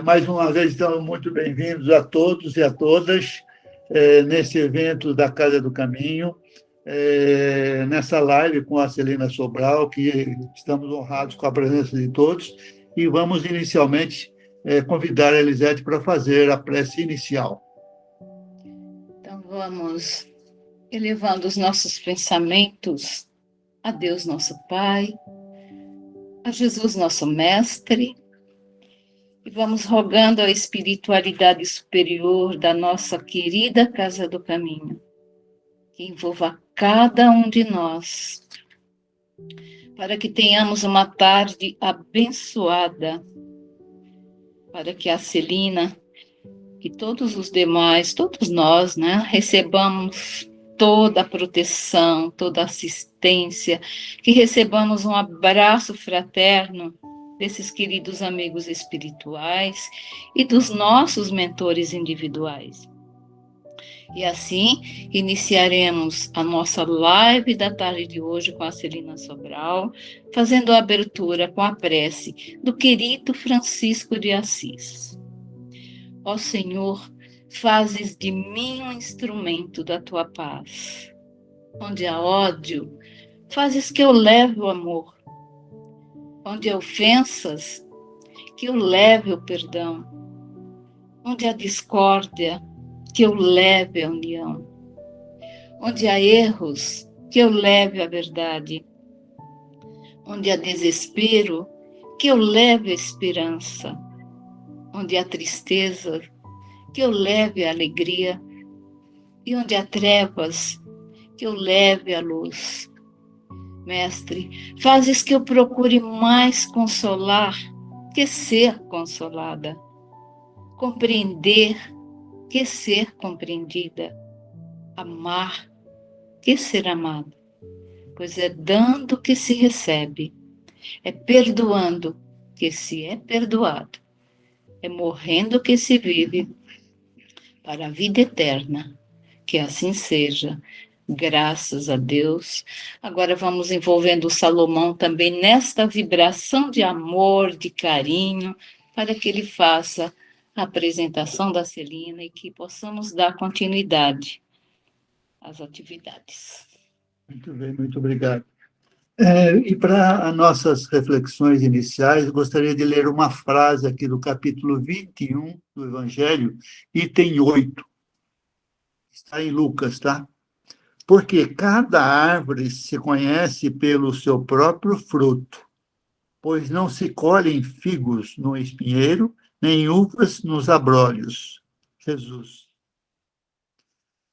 Mais uma vez, estamos muito bem-vindos a todos e a todas nesse evento da Casa do Caminho, nessa live com a Celina Sobral, que estamos honrados com a presença de todos, e vamos inicialmente convidar a Elisete para fazer a prece inicial. Então, vamos elevando os nossos pensamentos a Deus, nosso Pai, a Jesus, nosso Mestre, e vamos rogando a espiritualidade superior da nossa querida Casa do Caminho, que envolva cada um de nós, para que tenhamos uma tarde abençoada, para que a Celina e todos os demais, todos nós, recebamos toda a proteção, toda a assistência, que recebamos um abraço fraterno desses queridos amigos espirituais e dos nossos mentores individuais. E assim, iniciaremos a nossa live da tarde de hoje com a Celina Sobral, fazendo a abertura com a prece do querido Francisco de Assis. Ó Senhor, fazes de mim um instrumento da tua paz. Onde há ódio, fazes que eu leve o amor. Onde há ofensas, que eu leve o perdão. Onde há discórdia, que eu leve a união. Onde há erros, que eu leve a verdade. Onde há desespero, que eu leve a esperança. Onde há tristeza, que eu leve a alegria. E onde há trevas, que eu leve a luz. Mestre, fazes que eu procure mais consolar que ser consolada. Compreender que ser compreendida. Amar que ser amado. Pois é dando que se recebe. É perdoando que se é perdoado. É morrendo que se vive para a vida eterna. Que assim seja. Graças a Deus. Agora vamos envolvendo o Salomão também nesta vibração de amor, de carinho, para que ele faça a apresentação da Celina e que possamos dar continuidade às atividades. Muito bem, muito obrigado. E para as nossas reflexões iniciais, gostaria de ler uma frase aqui do capítulo 21 do Evangelho, item 8. Está em Lucas, tá? Porque cada árvore se conhece pelo seu próprio fruto, pois não se colhem figos no espinheiro, nem uvas nos abrolhos. Jesus.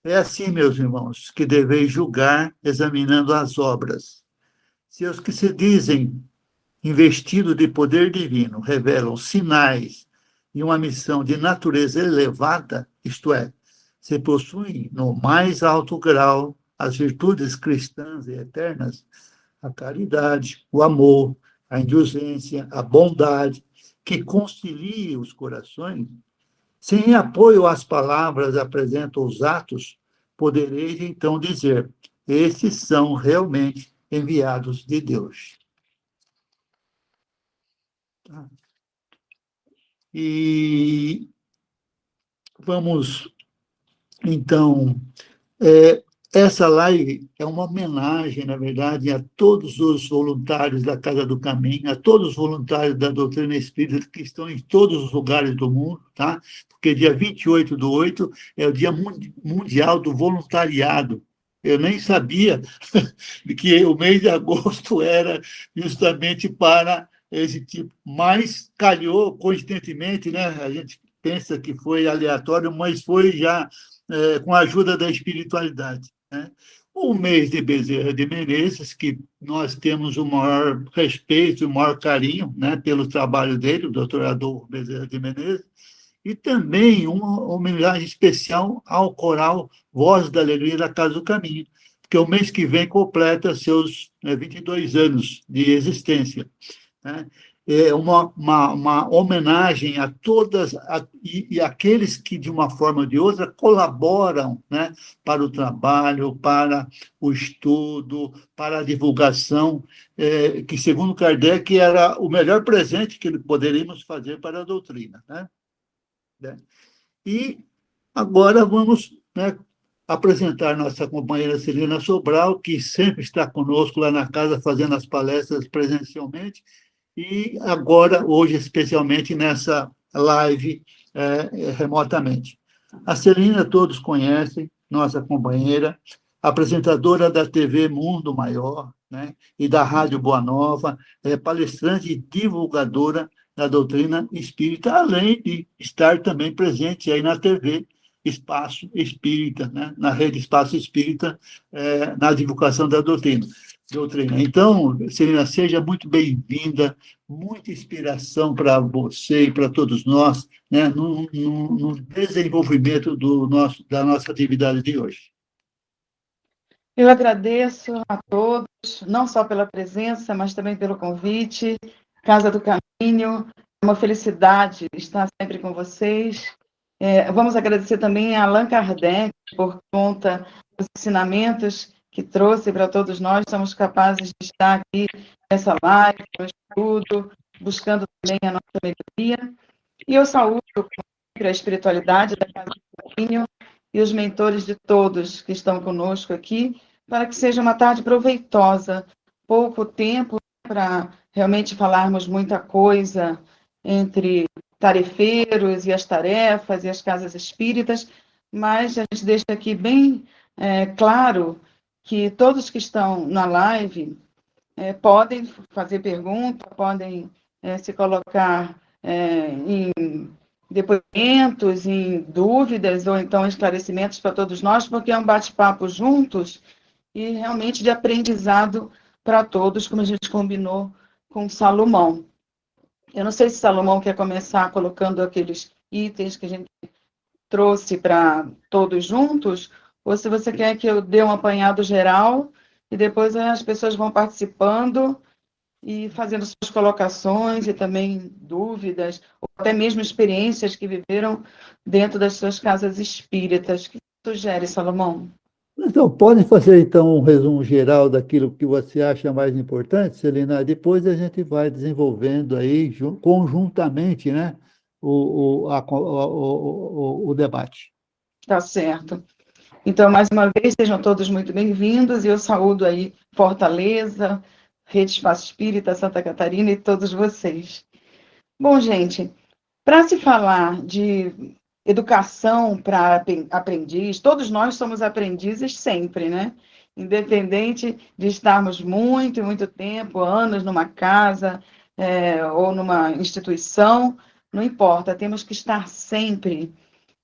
É assim, meus irmãos, que deveis julgar examinando as obras. Se os que se dizem investidos de poder divino revelam sinais e uma missão de natureza elevada, isto é, se possuem no mais alto grau as virtudes cristãs e eternas, a caridade, o amor, a indulgência, a bondade, que concilia os corações, sem apoio às palavras apresentam os atos, podereis então dizer, esses são realmente enviados de Deus. E vamos, então, essa live é uma homenagem, na verdade, a todos os voluntários da Casa do Caminho, a todos os voluntários da doutrina espírita que estão em todos os lugares do mundo, tá? Porque dia 28/8 é o Dia Mundial do Voluntariado. Eu nem sabia que o mês de agosto era justamente para esse tipo, mas calhou coincidentemente, né? A gente pensa que foi aleatório, mas foi já com a ajuda da espiritualidade. Né? O mês de Bezerra de Menezes, que nós temos o maior respeito e o maior carinho, né, pelo trabalho dele, o doutor Adolfo Bezerra de Menezes, e também uma homenagem especial ao coral Voz da Alegria da Casa do Caminho, porque o mês que vem completa seus 22 anos de existência. Né? uma homenagem a todas e aqueles que, de uma forma ou de outra, colaboram, né, para o trabalho, para o estudo, para a divulgação, que, segundo Kardec, era o melhor presente que poderíamos fazer para a doutrina, né? E agora vamos, né, apresentar nossa companheira Celina Sobral, que sempre está conosco lá na casa, fazendo as palestras presencialmente, e agora, hoje, especialmente nessa live remotamente. A Celina todos conhecem, nossa companheira, apresentadora da TV Mundo Maior, né, e da Rádio Boa Nova, palestrante e divulgadora da doutrina espírita, além de estar também presente aí na TV Espaço Espírita, né, na rede Espaço Espírita, na divulgação da doutrina. Então, Celina, seja muito bem-vinda, muita inspiração para você e para todos nós, né, no desenvolvimento da nossa atividade de hoje. Eu agradeço a todos, não só pela presença, mas também pelo convite. Casa do Caminho, é uma felicidade estar sempre com vocês. Vamos agradecer também a Allan Kardec por conta dos ensinamentos que trouxe para todos nós. Somos capazes de estar aqui nessa live, no estudo, buscando também a nossa melhoria. E eu saúdo a espiritualidade da Casa do Caminho e os mentores de todos que estão conosco aqui, para que seja uma tarde proveitosa, pouco tempo para realmente falarmos muita coisa entre tarefeiros e as tarefas e as casas espíritas, mas a gente deixa aqui bem claro que todos que estão na live podem fazer pergunta, podem se colocar em depoimentos, em dúvidas ou então esclarecimentos para todos nós, porque é um bate-papo juntos e realmente de aprendizado para todos, como a gente combinou com Salomão. Eu não sei se Salomão quer começar colocando aqueles itens que a gente trouxe para todos juntos, ou se você quer que eu dê um apanhado geral e depois as pessoas vão participando e fazendo suas colocações e também dúvidas, ou até mesmo experiências que viveram dentro das suas casas espíritas. O que sugere, Salomão? Então, podem fazer, então, um resumo geral daquilo que você acha mais importante, Celina? Depois a gente vai desenvolvendo aí, conjuntamente, né, o debate. Tá certo. Então, mais uma vez, sejam todos muito bem-vindos, e eu saúdo aí Fortaleza, Rede Espaço Espírita, Santa Catarina e todos vocês. Bom, gente, para se falar de educação para aprendiz, todos nós somos aprendizes sempre, né? Independente de estarmos muito, muito tempo, anos numa casa ou numa instituição, não importa, temos que estar sempre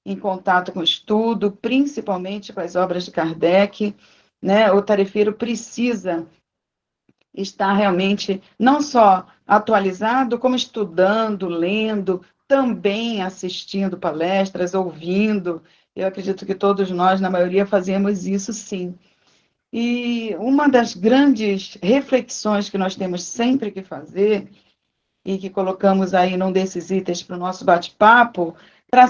em contato com o estudo, principalmente com as obras de Kardec, né? O tarefeiro precisa estar realmente não só atualizado, como estudando, lendo, também assistindo palestras, ouvindo. Eu acredito que todos nós, na maioria, fazemos isso sim. E uma das grandes reflexões que nós temos sempre que fazer, e que colocamos aí num desses itens para o nosso bate-papo, para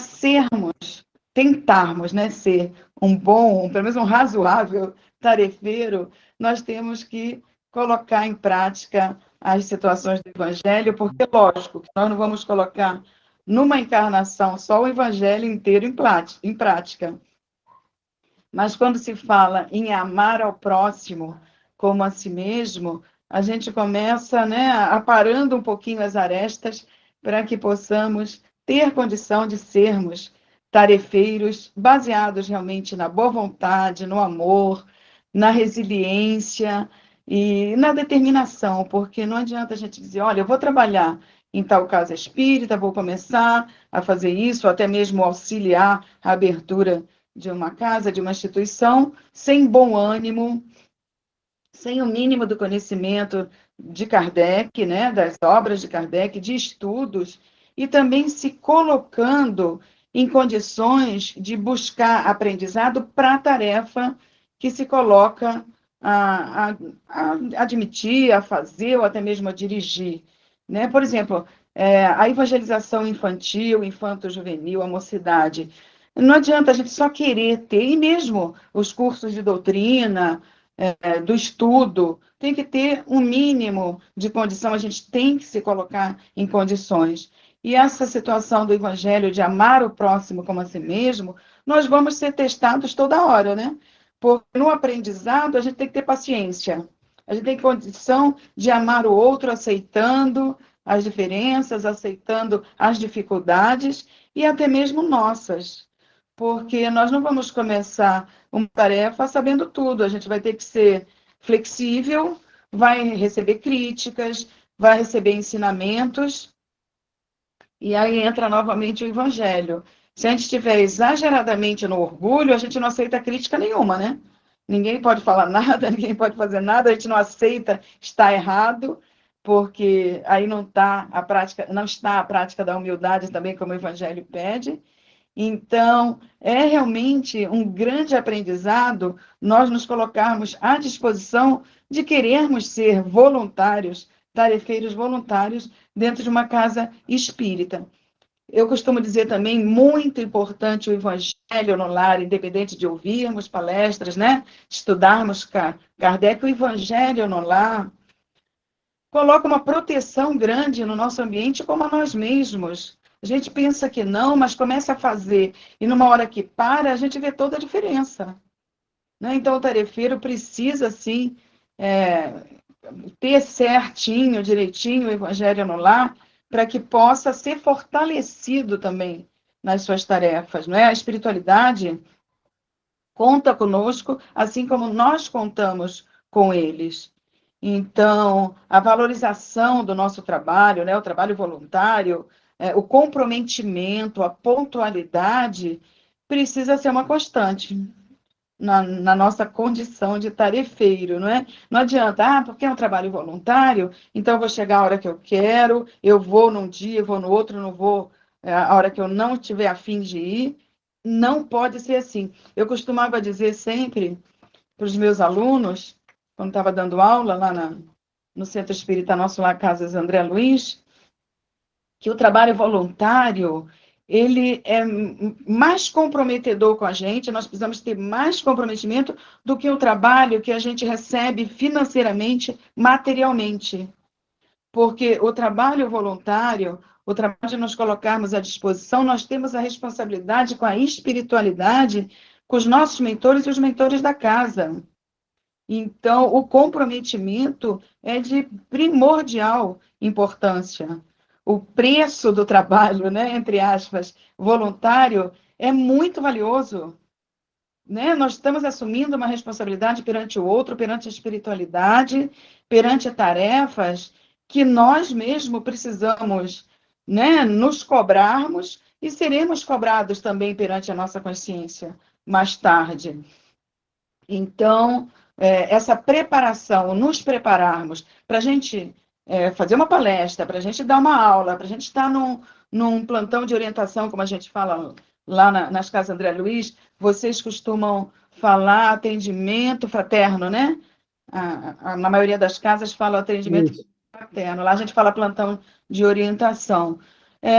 tentarmos, né, ser um bom, pelo menos um razoável tarefeiro, nós temos que colocar em prática as situações do Evangelho, porque, lógico, que nós não vamos colocar numa encarnação só o Evangelho inteiro em prática. Mas quando se fala em amar ao próximo como a si mesmo, a gente começa, né, aparando um pouquinho as arestas para que possamos ter condição de sermos tarefeiros baseados realmente na boa vontade, no amor, na resiliência e na determinação, porque não adianta a gente dizer, olha, eu vou trabalhar em tal casa espírita, vou começar a fazer isso, ou até mesmo auxiliar a abertura de uma casa, de uma instituição, sem bom ânimo, sem o mínimo do conhecimento de Kardec, né, das obras de Kardec, de estudos, e também se colocando em condições de buscar aprendizado para a tarefa que se coloca a admitir, a fazer ou até mesmo a dirigir. né? Por exemplo, a evangelização infantil, infanto-juvenil, a mocidade. Não adianta a gente só querer ter, e mesmo os cursos de doutrina, do estudo, tem que ter um mínimo de condição, a gente tem que se colocar em condições. E essa situação do evangelho de amar o próximo como a si mesmo, nós vamos ser testados toda hora, né? Porque no aprendizado a gente tem que ter paciência. A gente tem condição de amar o outro aceitando as diferenças, aceitando as dificuldades e até mesmo nossas. Porque nós não vamos começar uma tarefa sabendo tudo, a gente vai ter que ser flexível, vai receber críticas, vai receber ensinamentos, e aí entra novamente o evangelho. Se a gente estiver exageradamente no orgulho, a gente não aceita crítica nenhuma, né? Ninguém pode falar nada, ninguém pode fazer nada, a gente não aceita estar errado, porque aí não está a prática da humildade também, como o evangelho pede. Então, é realmente um grande aprendizado nós nos colocarmos à disposição de querermos ser voluntários, tarefeiros voluntários, dentro de uma casa espírita. Eu costumo dizer também, muito importante o evangelho no lar, independente de ouvirmos palestras, né? Estudarmos Kardec, o evangelho no lar coloca uma proteção grande no nosso ambiente, como a nós mesmos. A gente pensa que não, mas começa a fazer, e numa hora que para, a gente vê toda a diferença, né? Então, o tarefeiro precisa, sim, ter certinho, direitinho o evangelho no lar, para que possa ser fortalecido também nas suas tarefas, não é? A espiritualidade conta conosco, assim como nós contamos com eles. Então, a valorização do nosso trabalho, né, o trabalho voluntário, o comprometimento, a pontualidade, precisa ser uma constante na nossa condição de tarefeiro, não é? Não adianta, porque é um trabalho voluntário, então eu vou chegar a hora que eu quero, eu vou num dia, eu vou no outro, não vou a hora que eu não tiver a fim de ir. Não pode ser assim. Eu costumava dizer sempre para os meus alunos, quando estava dando aula lá no Centro Espírita Nosso Lar Casas André Luiz, que o trabalho voluntário, ele é mais comprometedor com a gente, nós precisamos ter mais comprometimento do que o trabalho que a gente recebe financeiramente, materialmente. Porque o trabalho voluntário, o trabalho de nos colocarmos à disposição, nós temos a responsabilidade com a espiritualidade, com os nossos mentores e os mentores da casa. Então, o comprometimento é de primordial importância. O preço do trabalho, né, entre aspas, voluntário, é muito valioso, né? Nós estamos assumindo uma responsabilidade perante o outro, perante a espiritualidade, perante tarefas que nós mesmos precisamos, né, nos cobrarmos e seremos cobrados também perante a nossa consciência mais tarde. Então, essa preparação, nos prepararmos para a gente fazer uma palestra, para a gente dar uma aula, para a gente estar num plantão de orientação, como a gente fala lá nas casas André Luiz, vocês costumam falar atendimento fraterno, né? Na maioria das casas fala atendimento Isso. fraterno, lá a gente fala plantão de orientação.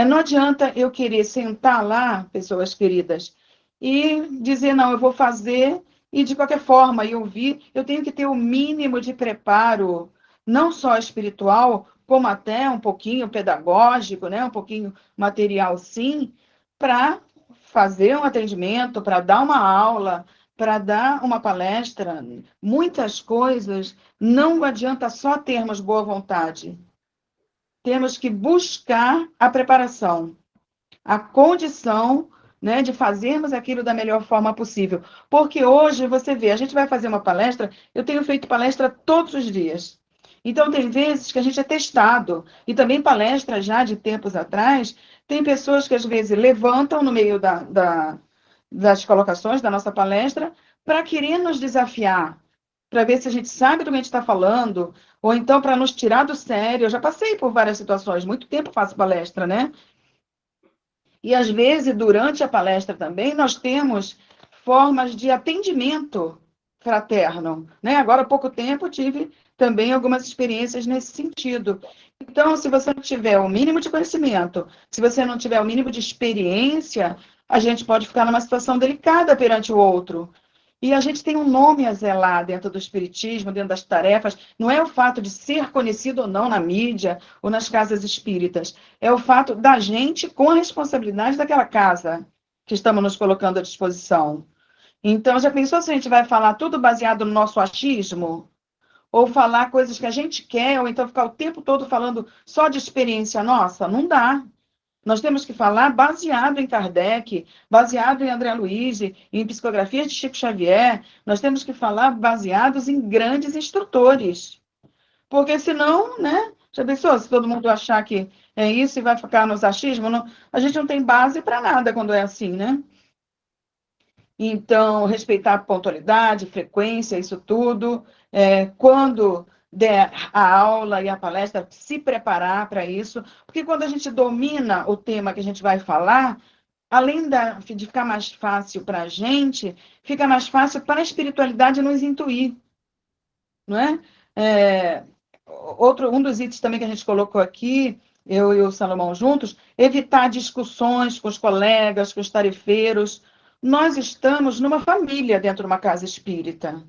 Não adianta eu querer sentar lá, pessoas queridas, e dizer, não, eu vou fazer, e de qualquer forma, eu ouvir, eu tenho que ter o mínimo de preparo, não só espiritual, como até um pouquinho pedagógico, né? Um pouquinho material, sim, para fazer um atendimento, para dar uma aula, para dar uma palestra, muitas coisas, não adianta só termos boa vontade. Temos que buscar a preparação, a condição, né, de fazermos aquilo da melhor forma possível. Porque hoje, você vê, a gente vai fazer uma palestra, eu tenho feito palestra todos os dias. Então, tem vezes que a gente é testado. E também palestra já de tempos atrás, tem pessoas que às vezes levantam no meio das colocações da nossa palestra para querer nos desafiar, para ver se a gente sabe do que a gente está falando, ou então para nos tirar do sério. Eu já passei por várias situações, muito tempo faço palestra, né? E, às vezes, durante a palestra também, nós temos formas de atendimento fraterno, né? Agora, há pouco tempo, tive também algumas experiências nesse sentido. Então, se você não tiver o mínimo de conhecimento, se você não tiver o mínimo de experiência, a gente pode ficar numa situação delicada perante o outro. E a gente tem um nome a zelar dentro do espiritismo, dentro das tarefas. Não é o fato de ser conhecido ou não na mídia ou nas casas espíritas. É o fato da gente com a responsabilidade daquela casa que estamos nos colocando à disposição. Então, já pensou se a gente vai falar tudo baseado no nosso achismo? Ou falar coisas que a gente quer, ou então ficar o tempo todo falando só de experiência nossa? Não dá. Nós temos que falar baseado em Kardec, baseado em André Luiz, em psicografias de Chico Xavier. Nós temos que falar baseados em grandes instrutores. Porque senão, né? Já pensou se todo mundo achar que é isso e vai ficar nos achismos? Não, a gente não tem base para nada quando é assim, né? Então, respeitar a pontualidade, frequência, isso tudo. Quando der a aula e a palestra, se preparar para isso. Porque quando a gente domina o tema que a gente vai falar, além de ficar mais fácil para a gente, fica mais fácil para a espiritualidade nos intuir. Não é? Um dos itens também que a gente colocou aqui, eu e o Salomão juntos, evitar discussões com os colegas, com os tarefeiros. Nós estamos numa família dentro de uma casa espírita.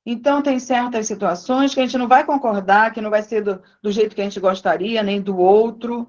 Então, tem certas situações que a gente não vai concordar, que não vai ser do jeito que a gente gostaria, nem do outro.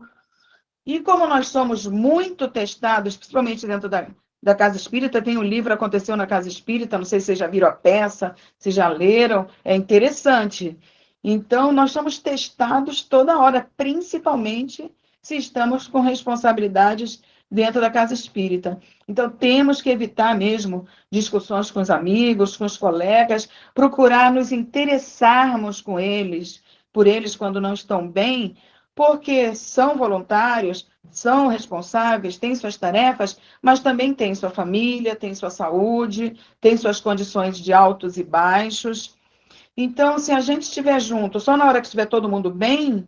E como nós somos muito testados, principalmente dentro da Casa Espírita, tem um livro Aconteceu na Casa Espírita, não sei se vocês já viram a peça, se já leram, é interessante. Então, nós somos testados toda hora, principalmente se estamos com responsabilidades dentro da Casa Espírita. Então, temos que evitar mesmo discussões com os amigos, com os colegas, procurar nos interessarmos com eles, por eles quando não estão bem, porque são voluntários, são responsáveis, têm suas tarefas, mas também têm sua família, têm sua saúde, têm suas condições de altos e baixos. Então, se a gente estiver junto, só na hora que estiver todo mundo bem,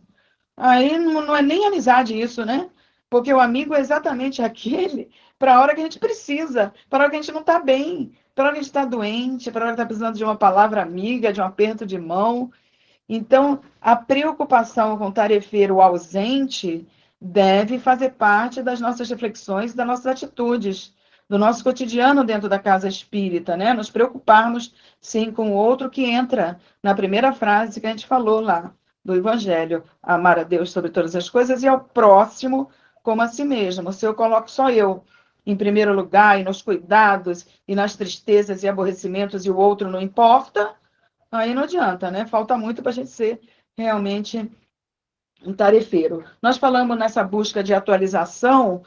aí não é nem amizade isso, né? Porque o amigo é exatamente aquele para a hora que a gente precisa, para a hora que a gente não está bem, para a hora que a gente está doente, para a hora que está precisando de uma palavra amiga, de um aperto de mão. Então, a preocupação com o tarefeiro ausente deve fazer parte das nossas reflexões, das nossas atitudes, do nosso cotidiano dentro da casa espírita, né? Nos preocuparmos, sim, com o outro que entra na primeira frase que a gente falou lá do Evangelho, amar a Deus sobre todas as coisas e ao próximo como a si mesmo. Se eu coloco só eu em primeiro lugar, e nos cuidados, e nas tristezas e aborrecimentos, e o outro não importa, aí não adianta, né? Falta muito para a gente ser realmente um tarefeiro. Nós falamos nessa busca de atualização,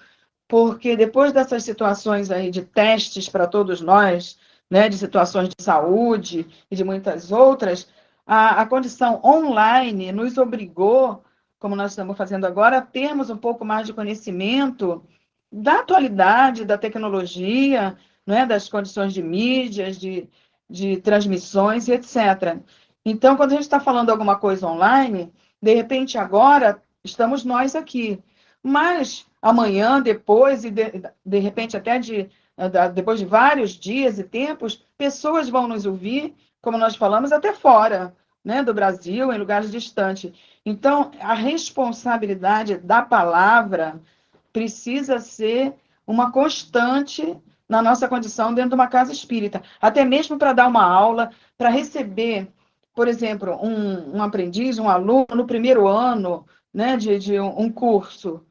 porque depois dessas situações aí de testes para todos nós, né, de situações de saúde e de muitas outras, a condição online nos obrigou, como nós estamos fazendo agora, a termos um pouco mais de conhecimento da atualidade, da tecnologia, né, das condições de mídias, de transmissões e etc. Então, quando a gente está falando alguma coisa online, de repente agora estamos nós aqui, mas amanhã, depois, e de repente até depois de vários dias e tempos, pessoas vão nos ouvir, como nós falamos, até fora, né, do Brasil, em lugares distantes. Então, a responsabilidade da palavra precisa ser uma constante na nossa condição dentro de uma casa espírita, até mesmo para dar uma aula, para receber, por exemplo, um aprendiz, um aluno, no primeiro ano, né, de um curso.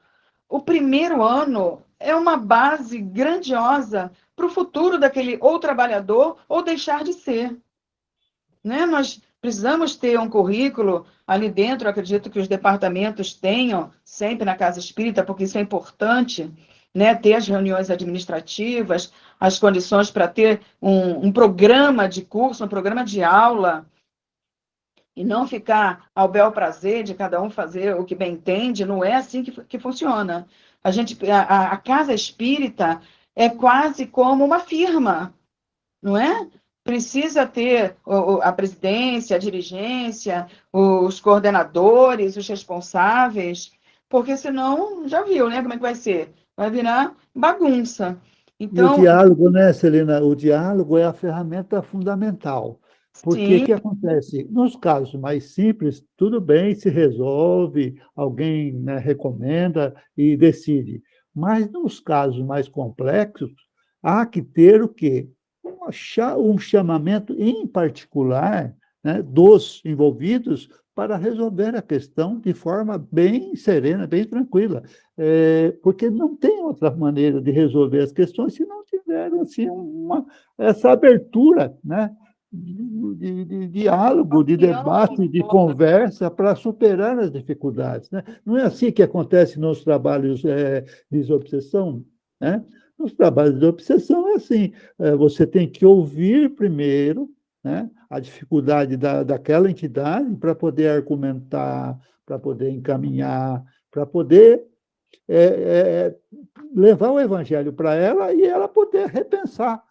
O primeiro ano é uma base grandiosa para o futuro daquele ou trabalhador ou deixar de ser. Né? Nós precisamos ter um currículo ali dentro, acredito que os departamentos tenham, sempre na Casa Espírita, porque isso é importante, né? Ter as reuniões administrativas, as condições para ter um programa de curso, um programa de aula, e não ficar ao bel prazer de cada um fazer o que bem entende, não é assim que funciona. A Casa Espírita é quase como uma firma, não é? Precisa ter a presidência, a dirigência, os coordenadores, os responsáveis, porque senão, já viu, né? Como é que vai ser? Vai virar bagunça. E o Então, diálogo, né, Celina? O diálogo é a ferramenta fundamental. Porque o Sim, que acontece? Nos casos mais simples, tudo bem, se resolve, alguém, né, recomenda e decide. Mas nos casos mais complexos, há que ter o quê? Um chamamento em particular, né, dos envolvidos para resolver a questão de forma bem serena, bem tranquila. Porque não tem outra maneira de resolver as questões se não tiver assim, essa abertura, né? De diálogo, de confiança debate, de toda. conversa para superar as dificuldades, né? Não é assim que acontece nos trabalhos de desobsessão, né? Nos trabalhos de obsessão é assim, você tem que ouvir primeiro, né, a dificuldade daquela entidade para poder argumentar, para poder encaminhar, para poder levar o evangelho para ela e ela poder repensar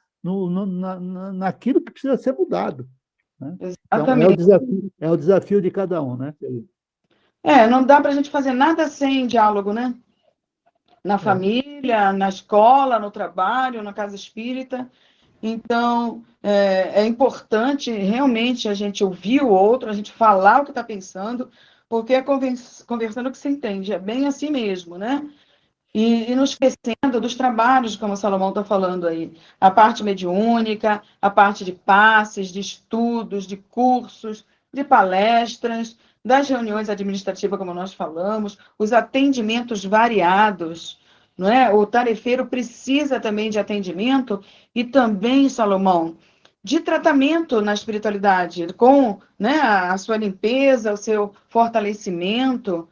naquilo que precisa ser mudado, né? Então, Exatamente. é o desafio de cada um, né? Não dá para a gente fazer nada sem diálogo, né? Na É. família, na escola, no trabalho, na casa espírita. Então, é importante realmente a gente ouvir o outro, a gente falar o que está pensando, porque é conversando que se entende, é bem assim mesmo, né? E não esquecendo dos trabalhos, como o Salomão está falando aí, a parte mediúnica, a parte de passes, de estudos, de cursos, de palestras, das reuniões administrativas, como nós falamos, os atendimentos variados, não é? O tarefeiro precisa também de atendimento e também, Salomão, de tratamento na espiritualidade, com, né, a sua limpeza, o seu fortalecimento.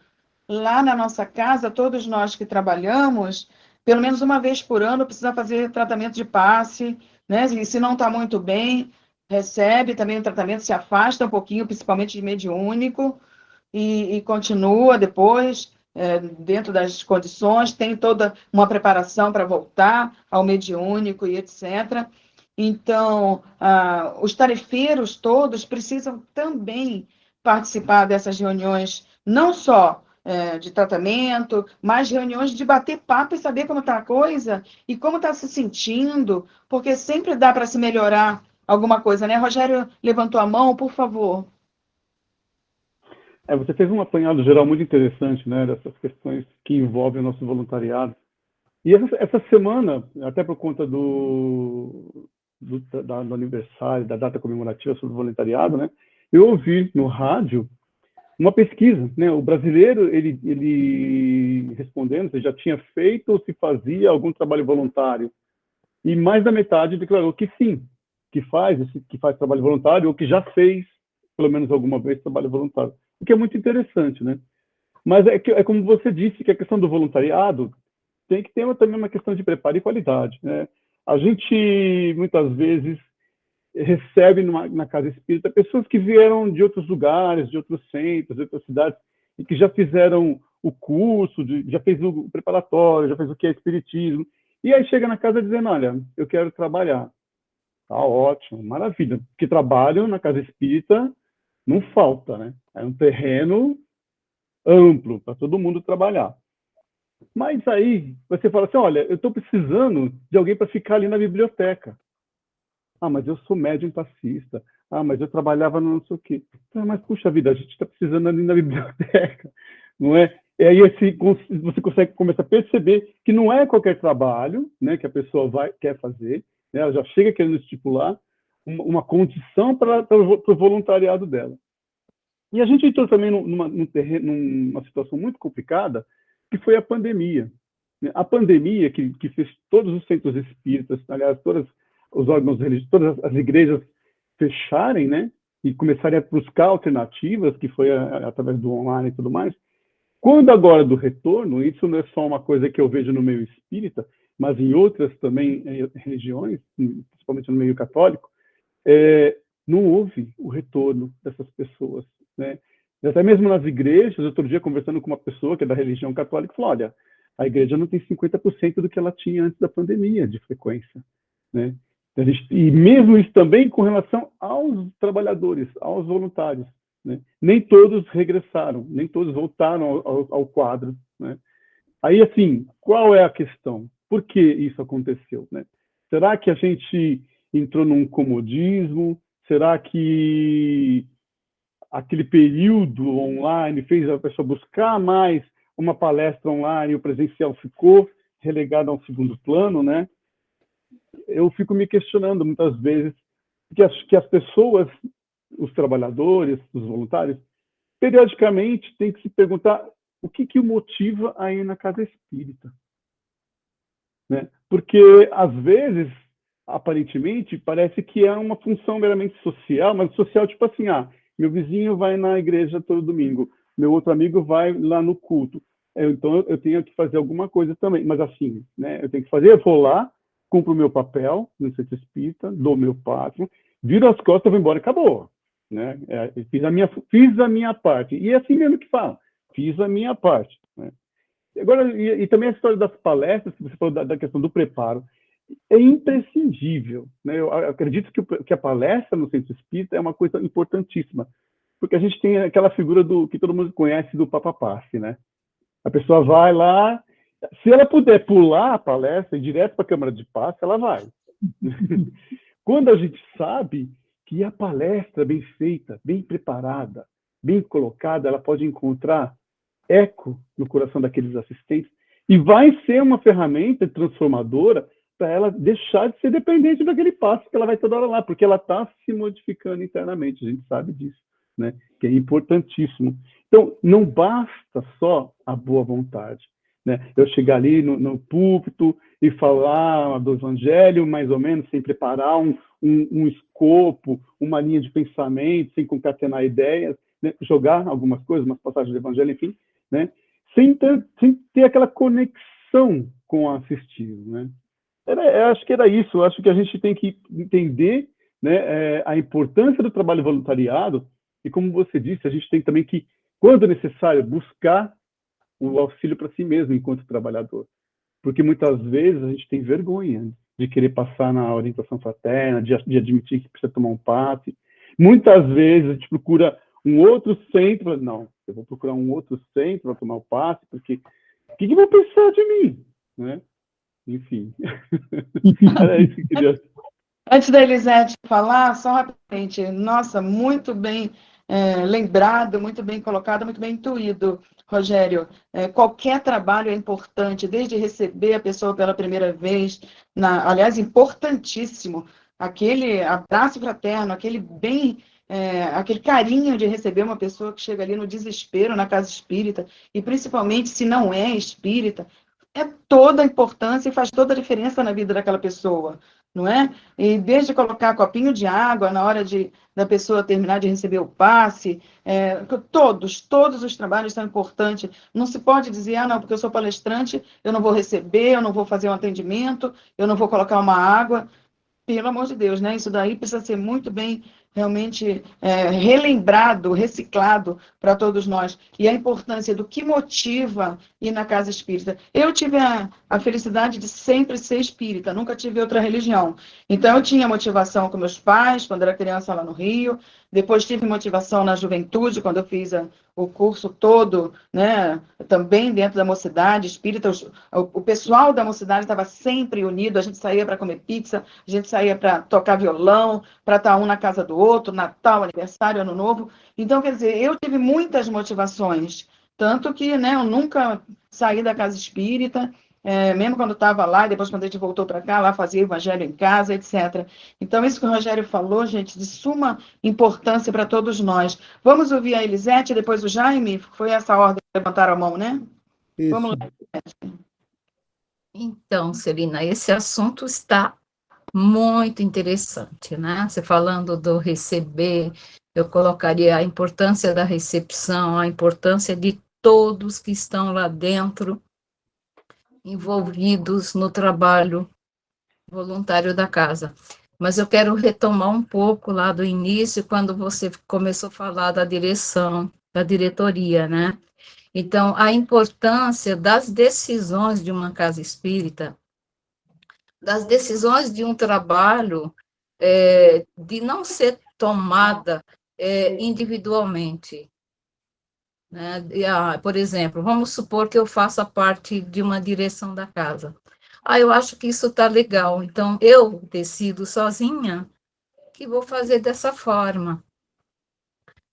Lá na nossa casa, todos nós que trabalhamos, pelo menos uma vez por ano, precisa fazer tratamento de passe, né? E se não está muito bem, recebe também o tratamento, se afasta um pouquinho, principalmente de mediúnico, e continua depois, dentro das condições, tem toda uma preparação para voltar ao mediúnico e etc. Então, os tarefeiros todos precisam também participar dessas reuniões, não só de tratamento, mas reuniões de bater papo e saber como está a coisa e como está se sentindo, porque sempre dá para se melhorar alguma coisa, né? Rogério levantou a mão, por favor. Você fez um apanhado geral muito interessante, né, dessas questões que envolvem o nosso voluntariado. E essa semana, até por conta do aniversário, da data comemorativa sobre o voluntariado, né, eu ouvi no rádio uma pesquisa, né, o brasileiro, ele respondendo se já tinha feito ou se fazia algum trabalho voluntário. E mais da metade declarou que sim, que faz trabalho voluntário ou que já fez, pelo menos alguma vez, trabalho voluntário. O que é muito interessante, né? Mas é como você disse, que a questão do voluntariado tem que ter também uma questão de preparo e qualidade, né? A gente, muitas vezes, recebe na casa espírita pessoas que vieram de outros lugares, de outros centros, de outras cidades, e que já fizeram o curso, já fez o preparatório, já fez o que é espiritismo, e aí chega na casa dizendo, olha, eu quero trabalhar. Tá ótimo, maravilha. Porque trabalho na casa espírita não falta, né? É um terreno amplo para todo mundo trabalhar. Mas aí você fala assim, olha, eu estou precisando de alguém para ficar ali na biblioteca. Ah, mas eu sou médium passista. Ah, mas eu trabalhava no não sei o quê. Ah, mas, puxa vida, a gente está precisando ali na biblioteca, não é? E aí você consegue começar a perceber que não é qualquer trabalho, né, que a pessoa quer fazer, né, ela já chega querendo estipular uma condição para o voluntariado dela. E a gente entrou também numa situação muito complicada, que foi a pandemia. A pandemia que fez todos os centros espíritas, aliás, todos os órgãos religiosos, todas as igrejas fecharem, né, e começarem a buscar alternativas, que foi através do online e tudo mais. Quando agora do retorno, isso não é só uma coisa que eu vejo no meio espírita, mas em outras também religiões, principalmente no meio católico, não houve o retorno dessas pessoas, né? E até mesmo nas igrejas, outro dia conversando com uma pessoa que é da religião católica, falou, olha, a igreja não tem 50% do que ela tinha antes da pandemia de frequência, né? E mesmo isso também com relação aos trabalhadores, aos voluntários, né? Nem todos regressaram, nem todos voltaram ao quadro, né? Aí, assim, qual é a questão? Por que isso aconteceu, né? Será que a gente entrou num comodismo? Será que aquele período online fez a pessoa buscar mais uma palestra online e o presencial ficou relegado a um segundo plano, né? Eu fico me questionando muitas vezes que as pessoas, os trabalhadores, os voluntários, periodicamente têm que se perguntar o que o motiva a ir na casa espírita, né? Porque, às vezes, aparentemente, parece que é uma função meramente social, mas social tipo assim, meu vizinho vai na igreja todo domingo, meu outro amigo vai lá no culto, então eu tenho que fazer alguma coisa também, mas assim, né, eu tenho que fazer, eu vou lá, cumpro o meu papel no centro espírita, dou meu passo, viro as costas, vou embora, acabou, né? Fiz a minha parte, e é assim mesmo que fala, fiz a minha parte, né? Agora, e também a história das palestras, que você falou da questão do preparo, é imprescindível, né? Eu acredito que a palestra no centro espírita é uma coisa importantíssima, porque a gente tem aquela figura que todo mundo conhece do Papa Passe, né? A pessoa vai lá, se ela puder pular a palestra e ir direto para a Câmara de Passe, ela vai. Quando a gente sabe que a palestra bem feita, bem preparada, bem colocada, ela pode encontrar eco no coração daqueles assistentes e vai ser uma ferramenta transformadora para ela deixar de ser dependente daquele passo que ela vai toda hora lá, porque ela está se modificando internamente, a gente sabe disso, né? Que é importantíssimo. Então, não basta só a boa vontade, né? Eu chegar ali no púlpito e falar do evangelho, mais ou menos, sem preparar um escopo, uma linha de pensamento, sem concatenar ideias, né? Jogar algumas coisas, umas passagens do evangelho, enfim, né? Sem ter aquela conexão com o assistido, né? Eu acho que era isso. Eu acho que a gente tem que entender, né, a importância do trabalho voluntariado e, como você disse, a gente tem também que, quando necessário, buscar o auxílio para si mesmo enquanto trabalhador. Porque muitas vezes a gente tem vergonha de querer passar na orientação fraterna, de admitir que precisa tomar um passe. Muitas vezes a gente procura um outro centro. Não, eu vou procurar um outro centro para tomar o passe, porque o que vão pensar de mim, né? Enfim, era isso que eu queria. Antes da Elisete falar, só rapidamente, nossa, muito bem lembrado, muito bem colocado, muito bem intuído, Rogério. Qualquer trabalho é importante, desde receber a pessoa pela primeira vez, aliás, importantíssimo, aquele abraço fraterno, aquele carinho de receber uma pessoa que chega ali no desespero na casa espírita, e principalmente se não é espírita, é toda a importância e faz toda a diferença na vida daquela pessoa, não é? E desde colocar copinho de água na hora da pessoa terminar de receber o passe, todos os trabalhos são importantes. Não se pode dizer, não, porque eu sou palestrante, eu não vou receber, eu não vou fazer um atendimento, eu não vou colocar uma água. Pelo amor de Deus, né? Isso daí precisa ser muito bem, realmente, relembrado, reciclado para todos nós. E a importância do que motiva ir na casa espírita. Eu tive a felicidade de sempre ser espírita, nunca tive outra religião. Então, eu tinha motivação com meus pais, quando era criança lá no Rio. Depois tive motivação na juventude, quando eu fiz o curso todo, né? Também dentro da mocidade espírita. O pessoal da mocidade estava sempre unido, a gente saía para comer pizza, a gente saía para tocar violão, para estar um na casa do outro, Natal, aniversário, Ano Novo. Então, quer dizer, eu tive muitas motivações, tanto que, né, eu nunca saí da casa espírita, mesmo quando estava lá, depois quando a gente voltou para cá, lá fazia evangelho em casa, etc. Então, isso que o Rogério falou, gente, de suma importância para todos nós. Vamos ouvir a Elisete, depois o Jaime, foi essa ordem que levantaram a mão, né? Isso. Vamos lá, Elisete. Então, Celina, esse assunto está muito interessante, né? Você falando do receber, eu colocaria a importância da recepção, a importância de todos que estão lá dentro, envolvidos no trabalho voluntário da casa. Mas eu quero retomar um pouco lá do início, quando você começou a falar da direção, da diretoria, né? Então, a importância das decisões de uma casa espírita, das decisões de um trabalho, de não ser tomada individualmente. Né? Por exemplo, vamos supor que eu faça parte de uma direção da casa. Eu acho que isso está legal, então eu decido sozinha que vou fazer dessa forma.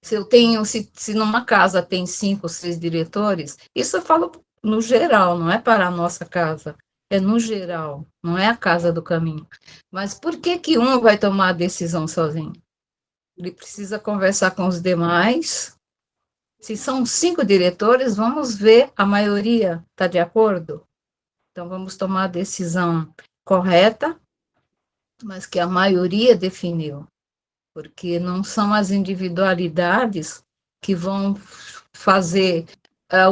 Se numa casa tem 5 ou 6 diretores, isso eu falo no geral, não é para a nossa casa, é no geral, não é a casa do caminho. Mas por que que um vai tomar a decisão sozinho? Ele precisa conversar com os demais. Se são 5 diretores, vamos ver, a maioria está de acordo? Então, vamos tomar a decisão correta, mas que a maioria definiu, porque não são as individualidades que vão fazer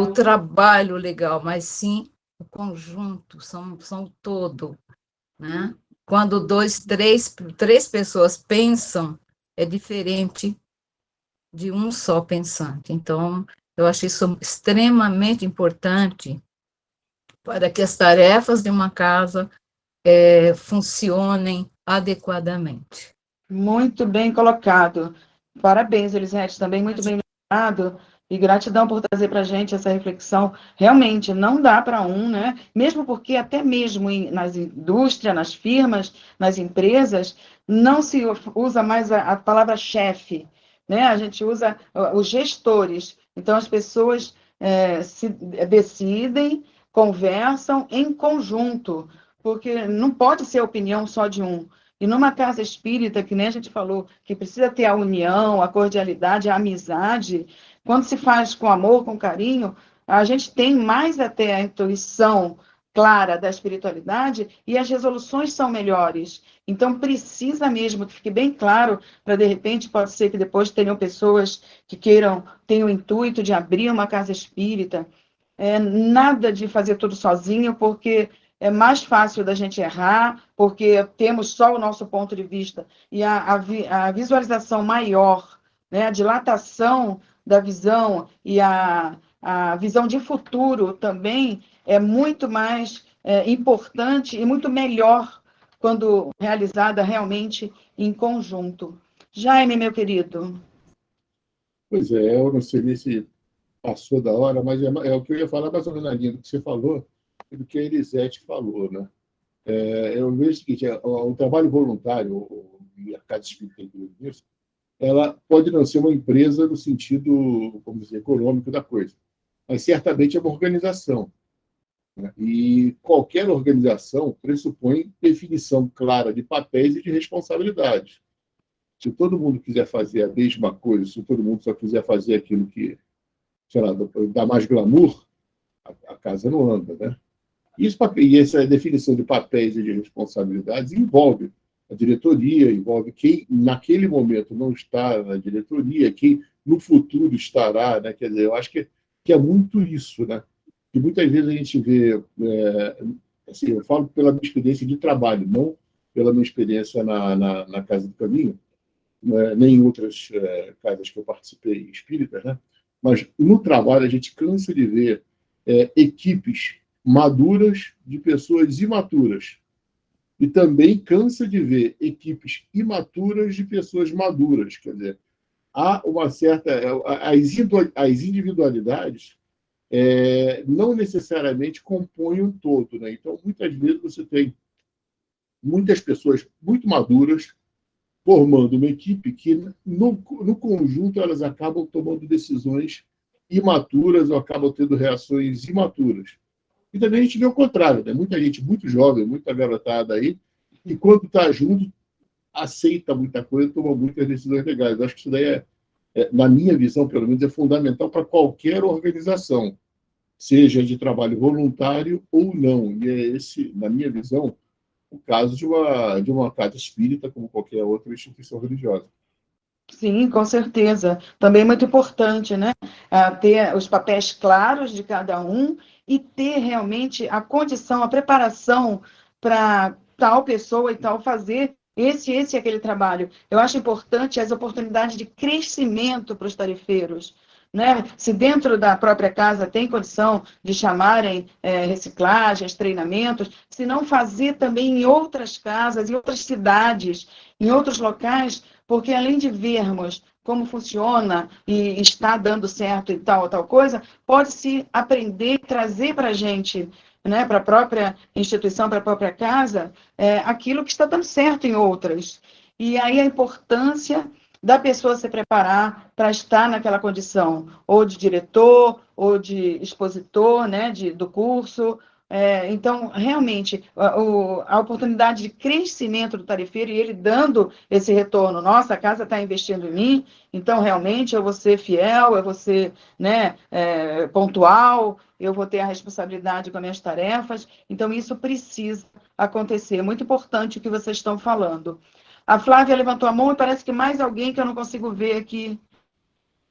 o trabalho legal, mas sim o conjunto, são o todo, né? Quando três pessoas pensam, é diferente de um só pensante. Então, eu acho isso extremamente importante para que as tarefas de uma casa funcionem adequadamente. Muito bem colocado. Parabéns, Elisete, também muito bem lembrado. E gratidão por trazer para a gente essa reflexão. Realmente, não dá para um, né? Mesmo porque até mesmo nas indústrias, nas firmas, nas empresas, não se usa mais a palavra chefe, né? A gente usa os gestores. Então, as pessoas se decidem, conversam em conjunto, porque não pode ser a opinião só de um. E numa casa espírita, que nem a gente falou, que precisa ter a união, a cordialidade, a amizade, quando se faz com amor, com carinho, a gente tem mais até a intuição clara da espiritualidade e as resoluções são melhores. Então, precisa mesmo que fique bem claro, para de repente, pode ser que depois tenham pessoas que tenham o intuito de abrir uma casa espírita. Nada de fazer tudo sozinho, porque é mais fácil da gente errar, porque temos só o nosso ponto de vista. E a visualização maior, né, a dilatação da visão e a visão de futuro também é muito mais importante e muito melhor quando realizada realmente em conjunto. Jaime, meu querido. Pois é, eu não sei se passou da hora, mas é o que eu ia falar mais ou menos na linha do que você falou e do que a Elisete falou, né? Eu vejo o seguinte, o trabalho voluntário e a Casa Espírita nisso, ela pode não ser uma empresa no sentido, como dizer, econômico da coisa, mas certamente é uma organização, né? E qualquer organização pressupõe definição clara de papéis e de responsabilidades. Se todo mundo quiser fazer a mesma coisa, se todo mundo só quiser fazer aquilo que, sei lá, dá mais glamour, a casa não anda, né? E essa definição de papéis e de responsabilidades envolve a diretoria, envolve quem naquele momento não está na diretoria, quem no futuro estará, né? Quer dizer, eu acho que é muito isso, né? Que muitas vezes a gente vê, assim, eu falo pela minha experiência de trabalho, não pela minha experiência na Casa do Caminho, nem em outras casas que eu participei espíritas, né? Mas no trabalho a gente cansa de ver equipes maduras de pessoas imaturas. E também cansa de ver equipes imaturas de pessoas maduras. Quer dizer, há uma certa... As individualidades não necessariamente compõem um todo, né? Então, muitas vezes você tem muitas pessoas muito maduras formando uma equipe que, no conjunto, elas acabam tomando decisões imaturas ou acabam tendo reações imaturas. E também a gente vê o contrário, né? Muita gente muito jovem, muita garotada aí, e quando está junto, aceita muita coisa, toma muitas decisões legais. Eu acho que isso daí na minha visão, pelo menos, é fundamental para qualquer organização, seja de trabalho voluntário ou não. E é esse, na minha visão, o caso de uma casa espírita, como qualquer outra instituição religiosa. Sim, com certeza. Também é muito importante, né? Ter os papéis claros de cada um e ter realmente a condição, a preparação para tal pessoa e tal fazer esse e aquele trabalho. Eu acho importante as oportunidades de crescimento para os tarefeiros, né? Se dentro da própria casa tem condição de chamarem reciclagens, treinamentos, se não fazer também em outras casas, em outras cidades, em outros locais, porque além de vermos como funciona e está dando certo e tal coisa, pode-se aprender e trazer para a gente, né, para a própria instituição, para a própria casa, aquilo que está dando certo em outras. E aí a importância da pessoa se preparar para estar naquela condição, ou de diretor, ou de expositor, né, do curso. Então, realmente, a oportunidade de crescimento do tarefeiro, e ele dando esse retorno, nossa, a casa está investindo em mim, então, realmente, eu vou ser fiel, eu vou ser, né, pontual, eu vou ter a responsabilidade com as minhas tarefas, então, isso precisa acontecer. É muito importante o que vocês estão falando. A Flávia levantou a mão e parece que mais alguém que eu não consigo ver aqui.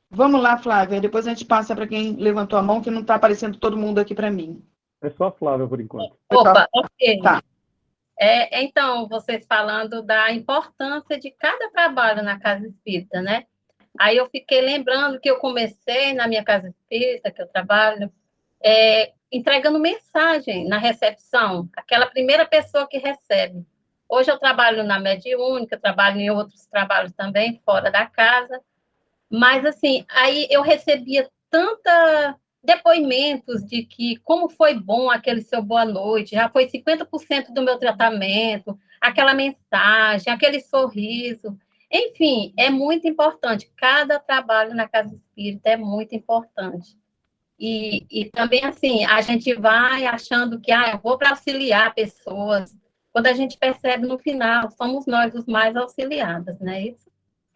Vamos lá, Flávia, depois a gente passa para quem levantou a mão, que não está aparecendo todo mundo aqui para mim. É só a Flávia, por enquanto. Opa, ok. Tá. Então, vocês falando da importância de cada trabalho na casa espírita, né? Aí eu fiquei lembrando que eu comecei na minha casa espírita, que eu trabalho, entregando mensagem na recepção, aquela primeira pessoa que recebe. Hoje eu trabalho na mediúnica, trabalho em outros trabalhos também, fora da casa, mas, assim, aí eu recebia tanta depoimentos de que como foi bom aquele seu boa noite, já foi 50% do meu tratamento, aquela mensagem, aquele sorriso. Enfim, é muito importante. Cada trabalho na casa espírita é muito importante. E também, assim, a gente vai achando que eu vou para auxiliar pessoas. Quando a gente percebe no final, somos nós os mais auxiliados, não é isso?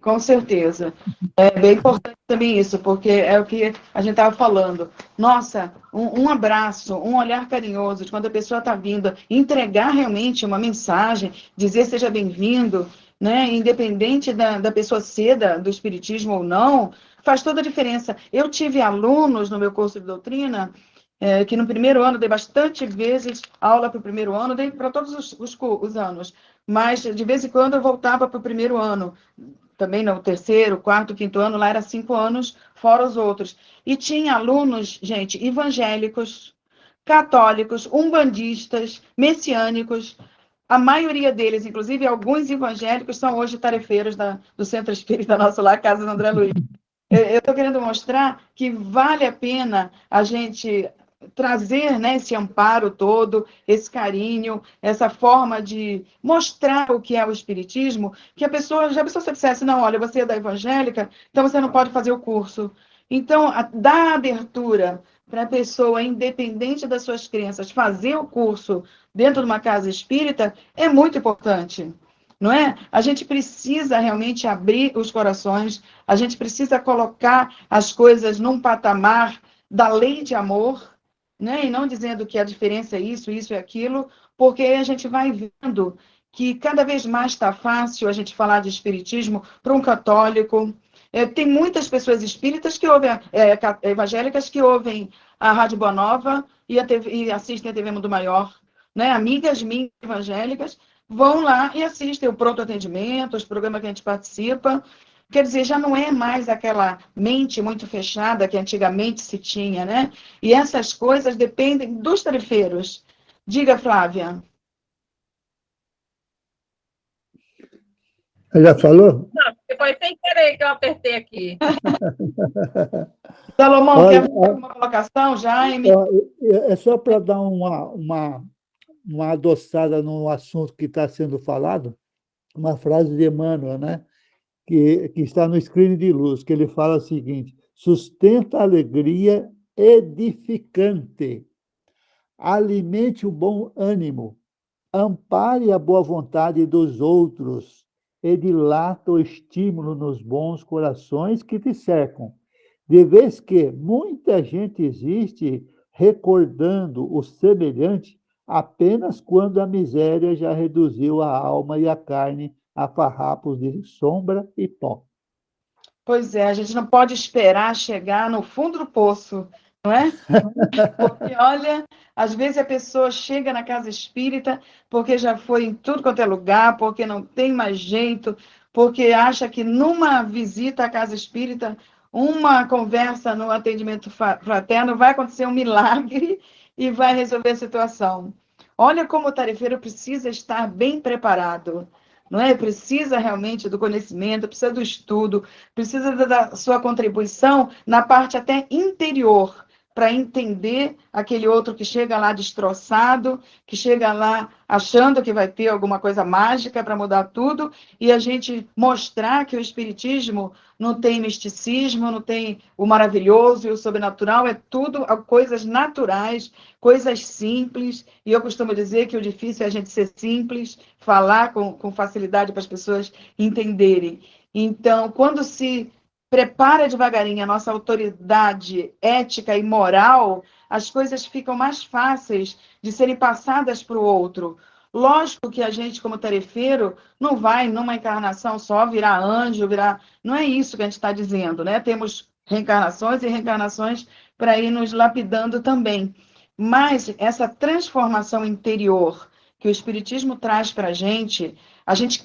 Com certeza. É bem importante também isso, porque é o que a gente estava falando. Nossa, um abraço, um olhar carinhoso de quando a pessoa está vindo, entregar realmente uma mensagem, dizer seja bem-vindo, né? Independente da pessoa ser do espiritismo ou não, faz toda a diferença. Eu tive alunos no meu curso de doutrina, que no primeiro ano dei bastante vezes aula para o primeiro ano, dei para todos os anos, mas de vez em quando eu voltava para o primeiro ano. Também no terceiro, quarto, quinto ano, lá era 5 anos, fora os outros. E tinha alunos, gente, evangélicos, católicos, umbandistas, messiânicos. A maioria deles, inclusive alguns evangélicos, são hoje tarefeiros do Centro Espírita nosso lá, Casa do André Luiz. Eu estou querendo mostrar que vale a pena a gente trazer, né, esse amparo todo, esse carinho, essa forma de mostrar o que é o espiritismo, que a pessoa, já a pessoa se dissesse, não, olha, você é da evangélica, então você não pode fazer o curso. Então, dar abertura para a pessoa, independente das suas crenças, fazer o curso dentro de uma casa espírita é muito importante. Não é? A gente precisa realmente abrir os corações, a gente precisa colocar as coisas num patamar da lei de amor, né? E não dizendo que a diferença é isso e aquilo, porque a gente vai vendo que cada vez mais está fácil a gente falar de espiritismo para um católico. Tem muitas pessoas espíritas que ouvem, evangélicas que ouvem a Rádio Boa Nova e assistem a TV Mundo Maior, né? Amigas minhas evangélicas vão lá e assistem o pronto atendimento, os programas que a gente participa. Quer dizer, já não é mais aquela mente muito fechada que antigamente se tinha, né? E essas coisas dependem dos tarefeiros. Diga, Flávia. Já falou? Não, porque foi sem querer que eu apertei aqui. Salomão, Olha, quer fazer alguma colocação, Jaime? É só para dar uma adoçada no assunto que está sendo falado, uma frase de Emmanuel, né? Que está no Screen de Luz, que ele fala o seguinte: sustenta a alegria edificante, alimente o bom ânimo, ampare a boa vontade dos outros e dilata o estímulo nos bons corações que te cercam, de vez que muita gente existe recordando o semelhante apenas quando a miséria já reduziu a alma e a carne a farrapos de sombra e pó. Pois é, a gente não pode esperar chegar no fundo do poço, não é? Porque, olha, às vezes a pessoa chega na casa espírita porque já foi em tudo quanto é lugar, porque não tem mais jeito, porque acha que numa visita à casa espírita, uma conversa no atendimento fraterno vai acontecer um milagre e vai resolver a situação. Olha como o tarefeiro precisa estar bem preparado, não é? Precisa realmente do conhecimento, precisa do estudo, precisa da sua contribuição na parte até interior, para entender aquele outro que chega lá destroçado, que chega lá achando que vai ter alguma coisa mágica para mudar tudo, e a gente mostrar que o Espiritismo não tem misticismo, não tem o maravilhoso e o sobrenatural, é tudo coisas naturais, coisas simples, e eu costumo dizer que o difícil é a gente ser simples, falar com facilidade para as pessoas entenderem. Então, quando se prepara devagarinho a nossa autoridade ética e moral, as coisas ficam mais fáceis de serem passadas para o outro. Lógico que a gente, como tarefeiro, não vai, numa encarnação só, virar anjo, virar. Não é isso que a gente está dizendo, né? Temos reencarnações e reencarnações para ir nos lapidando também. Mas essa transformação interior que o Espiritismo traz para a gente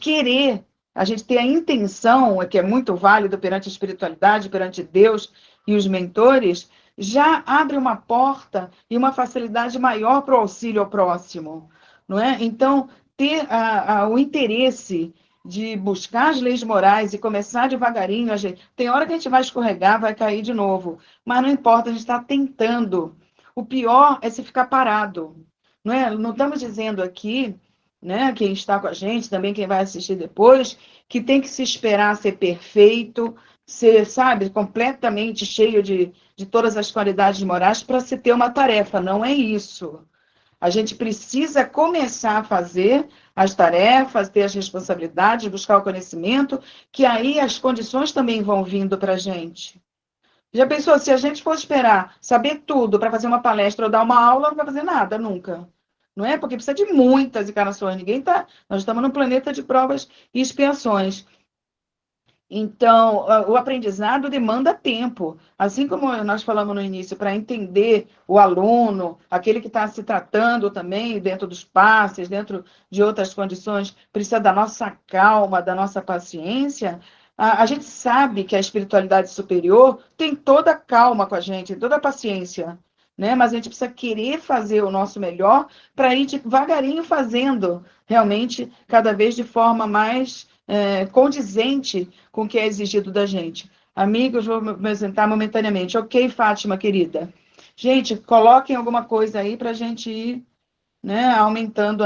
querer, a gente ter a intenção, que é muito válido perante a espiritualidade, perante Deus e os mentores, já abre uma porta e uma facilidade maior para o auxílio ao próximo, não é? Então, ter o interesse de buscar as leis morais e começar devagarinho, tem hora que a gente vai escorregar, vai cair de novo, mas não importa, a gente está tentando. O pior é se ficar parado, não é? Não estamos dizendo aqui, né, quem está com a gente, também quem vai assistir depois, que tem que se esperar ser perfeito, ser, sabe, completamente cheio de todas as qualidades morais para se ter uma tarefa. Não é isso. A gente precisa começar a fazer as tarefas, ter as responsabilidades, buscar o conhecimento, que aí as condições também vão vindo para a gente. Já pensou, se a gente for esperar saber tudo para fazer uma palestra ou dar uma aula, não vai fazer nada, nunca. Não é? Porque precisa de muitas encarnações. Nós estamos num planeta de provas e expiações. Então, o aprendizado demanda tempo. Assim como nós falamos no início, para entender o aluno, aquele que está se tratando também dentro dos passes, dentro de outras condições, precisa da nossa calma, da nossa paciência. A gente sabe que a espiritualidade superior tem toda a calma com a gente, toda a paciência, né? Mas a gente precisa querer fazer o nosso melhor para ir devagarinho fazendo, realmente, cada vez de forma mais condizente com o que é exigido da gente. Amigos, vou me apresentar momentaneamente. Ok, Fátima, querida. Gente, coloquem alguma coisa aí para a gente ir, né, aumentando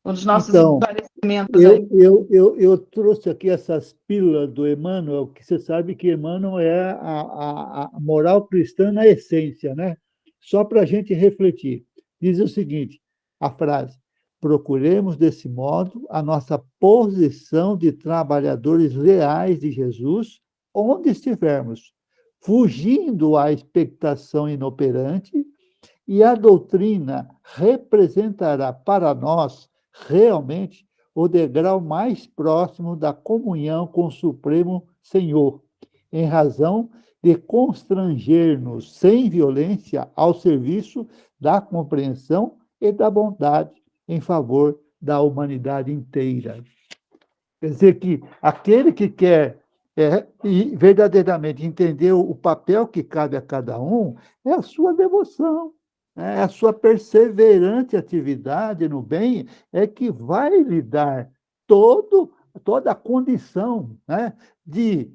os nossos esclarecimentos aí. Eu trouxe aqui essas pílulas do Emmanuel, que você sabe que Emmanuel é a moral cristã na essência, né? Só para a gente refletir. Diz o seguinte, a frase: procuremos, desse modo, a nossa posição de trabalhadores leais de Jesus, onde estivermos, fugindo à expectação inoperante, e a doutrina representará para nós, realmente, o degrau mais próximo da comunhão com o Supremo Senhor, em razão de constranger-nos sem violência ao serviço da compreensão e da bondade em favor da humanidade inteira. Quer dizer que aquele que quer e verdadeiramente entender o papel que cabe a cada um é a sua devoção, a sua perseverante atividade no bem é que vai lhe dar toda a condição, né, de,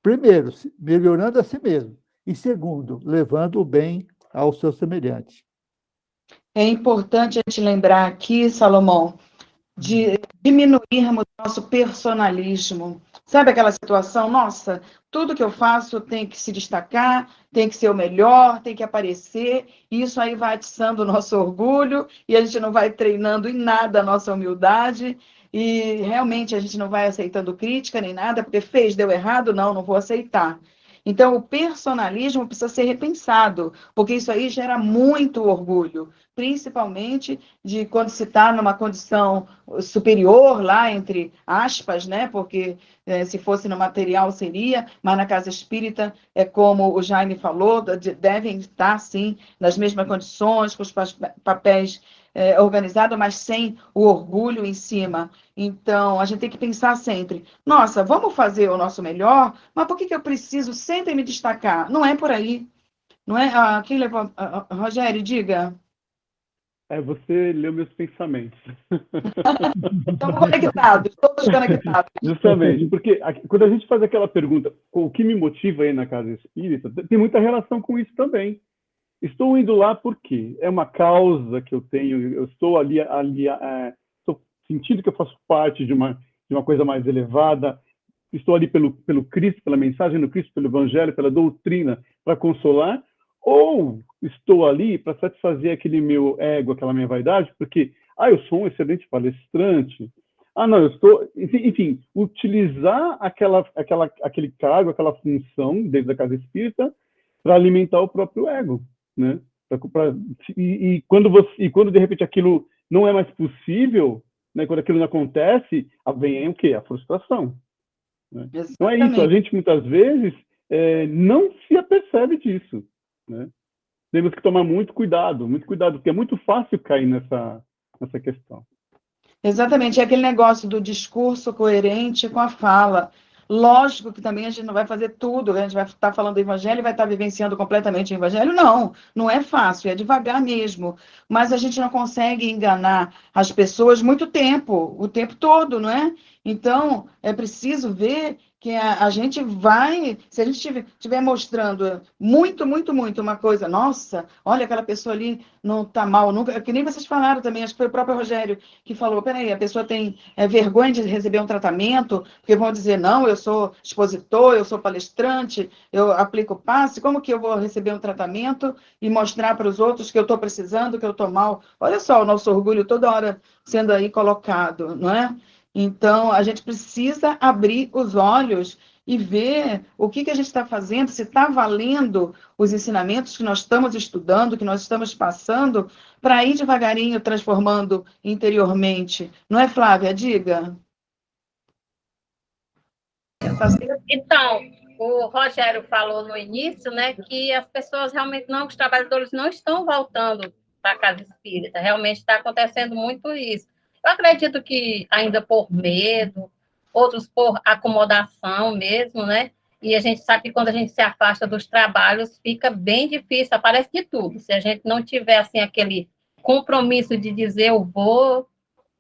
primeiro, melhorando a si mesmo, e segundo, levando o bem ao seu semelhante. É importante a gente lembrar aqui, Salomão, de diminuirmos nosso personalismo. Sabe aquela situação? Nossa, tudo que eu faço tem que se destacar, tem que ser o melhor, tem que aparecer, e isso aí vai atiçando o nosso orgulho, e a gente não vai treinando em nada a nossa humildade, e realmente a gente não vai aceitando crítica nem nada, porque deu errado, não vou aceitar. Então, o personalismo precisa ser repensado, porque isso aí gera muito orgulho, principalmente de quando se está numa condição superior, lá entre aspas, né? Porque se fosse no material seria, mas na casa espírita, é como o Jaime falou, devem estar, sim, nas mesmas condições, com os papéis organizados, mas sem o orgulho em cima. Então, a gente tem que pensar sempre, nossa, vamos fazer o nosso melhor, mas por que eu preciso sempre me destacar? Não é por aí. Não é? Quem levou? Rogério, diga. Você leu meus pensamentos. Estamos conectados, todos conectados. Justamente, porque quando a gente faz aquela pergunta, o que me motiva aí na casa espírita, tem muita relação com isso também. estou indo lá por quê? É uma causa que eu tenho, eu estou ali estou sentindo que eu faço parte de uma coisa mais elevada, estou ali pelo Cristo, pela mensagem do Cristo, pelo Evangelho, pela doutrina, para consolar, ou estou ali para satisfazer aquele meu ego, aquela minha vaidade, porque, eu sou um excelente palestrante, não, eu estou... Enfim, utilizar aquele cargo, aquela função dentro da casa espírita para alimentar o próprio ego, né? Quando de repente aquilo não é mais possível, né? Quando aquilo não acontece, vem o quê? A frustração. Né? Então é isso, a gente muitas vezes não se apercebe disso. Né? Temos que tomar muito cuidado, porque é muito fácil cair nessa questão. Exatamente, é aquele negócio do discurso coerente com a fala. Lógico que também a gente não vai fazer tudo, a gente vai estar falando do evangelho e vai estar vivenciando completamente o evangelho. Não é fácil, é devagar mesmo. Mas a gente não consegue enganar as pessoas muito tempo, o tempo todo, não é? Então, é preciso ver que a gente vai, se a gente estiver mostrando muito uma coisa, nossa, olha, aquela pessoa ali não está mal nunca, que nem vocês falaram também, acho que foi o próprio Rogério que falou, peraí, a pessoa tem vergonha de receber um tratamento, porque vão dizer, não, eu sou expositor, eu sou palestrante, eu aplico passe, como que eu vou receber um tratamento e mostrar para os outros que eu estou precisando, que eu estou mal? Olha só o nosso orgulho toda hora sendo aí colocado, não é? Então, a gente precisa abrir os olhos e ver o que a gente está fazendo, se está valendo os ensinamentos que nós estamos estudando, que nós estamos passando, para ir devagarinho transformando interiormente. Não é, Flávia? Diga. Então, o Rogério falou no início, né, que as pessoas realmente não, os trabalhadores não estão voltando para a casa espírita, realmente está acontecendo muito isso. Eu acredito que ainda por medo, outros por acomodação mesmo, né? E a gente sabe que quando a gente se afasta dos trabalhos, fica bem difícil, aparece de tudo. Se a gente não tiver, assim, aquele compromisso de dizer eu vou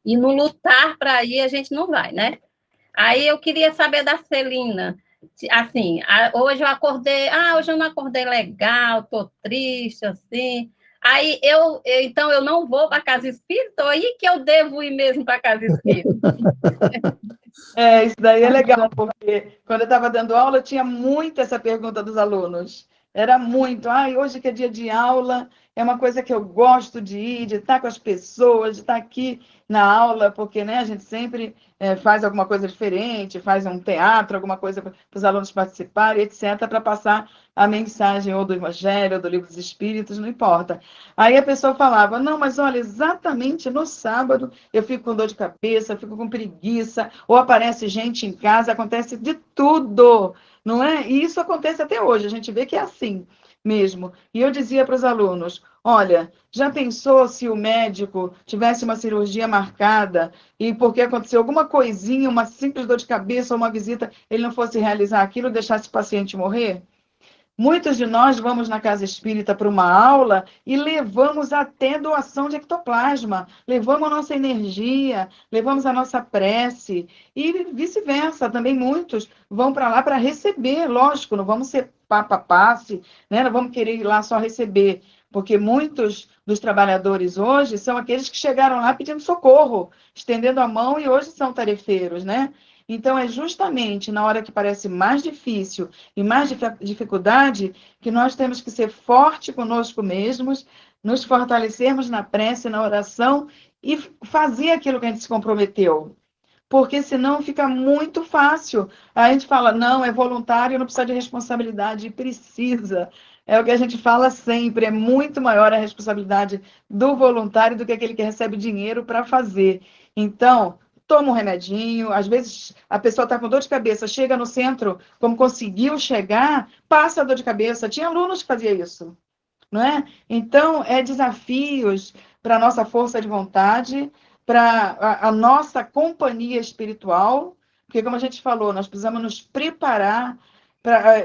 e não lutar para ir, a gente não vai, né? Aí eu queria saber da Celina, assim, hoje eu acordei, hoje eu não acordei legal, tô triste, assim, aí então eu não vou para a casa espírita, ou aí que eu devo ir mesmo para a casa espírita? Isso daí é legal, porque quando eu estava dando aula, eu tinha muito essa pergunta dos alunos. Era muito, hoje que é dia de aula, é uma coisa que eu gosto de ir, de estar com as pessoas, de estar aqui na aula, porque né, a gente sempre faz alguma coisa diferente, faz um teatro, alguma coisa para os alunos participarem, etc., para passar a mensagem ou do Evangelho, ou do Livro dos Espíritos, não importa. Aí a pessoa falava, não, mas olha, exatamente no sábado eu fico com dor de cabeça, fico com preguiça, ou aparece gente em casa, acontece de tudo, não é? E isso acontece até hoje, a gente vê que é assim mesmo. E eu dizia para os alunos, olha, já pensou se o médico tivesse uma cirurgia marcada e porque aconteceu alguma coisinha, uma simples dor de cabeça ou uma visita, ele não fosse realizar aquilo, deixasse o paciente morrer? Muitos de nós vamos na casa espírita para uma aula e levamos até doação de ectoplasma, levamos a nossa energia, levamos a nossa prece e vice-versa. Também muitos vão para lá para receber, lógico, não vamos ser papa-passe, né? Não vamos querer ir lá só receber, porque muitos dos trabalhadores hoje são aqueles que chegaram lá pedindo socorro, estendendo a mão e hoje são tarefeiros, né? Então, é justamente na hora que parece mais difícil e mais dificuldade que nós temos que ser forte conosco mesmos, nos fortalecermos na prece, na oração e fazer aquilo que a gente se comprometeu. Porque senão fica muito fácil. A gente fala, não, é voluntário, não precisa de responsabilidade. E precisa. É o que a gente fala sempre, é muito maior a responsabilidade do voluntário do que aquele que recebe dinheiro para fazer. Então, toma um remedinho, às vezes a pessoa está com dor de cabeça, chega no centro, como conseguiu chegar, passa a dor de cabeça. Tinha alunos que faziam isso, não é? Então, é desafios para a nossa força de vontade, para a nossa companhia espiritual, porque, como a gente falou, nós precisamos nos preparar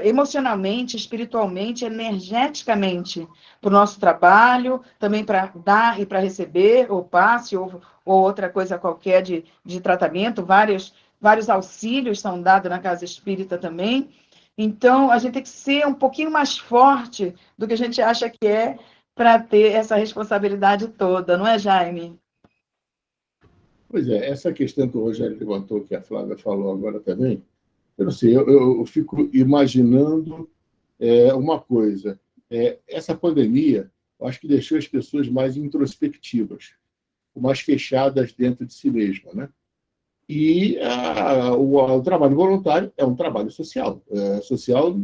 emocionalmente, espiritualmente, energeticamente, para o nosso trabalho, também para dar e para receber, ou passe, ou outra coisa qualquer de tratamento, vários auxílios são dados na casa espírita também. Então, a gente tem que ser um pouquinho mais forte do que a gente acha que é para ter essa responsabilidade toda, não é, Jaime? Pois é, essa questão que o Rogério levantou, que a Flávia falou agora também, eu não sei, eu fico imaginando uma coisa. Essa pandemia, eu acho que deixou as pessoas mais introspectivas, mais fechadas dentro de si mesmas, né? E o trabalho voluntário é um trabalho social. Social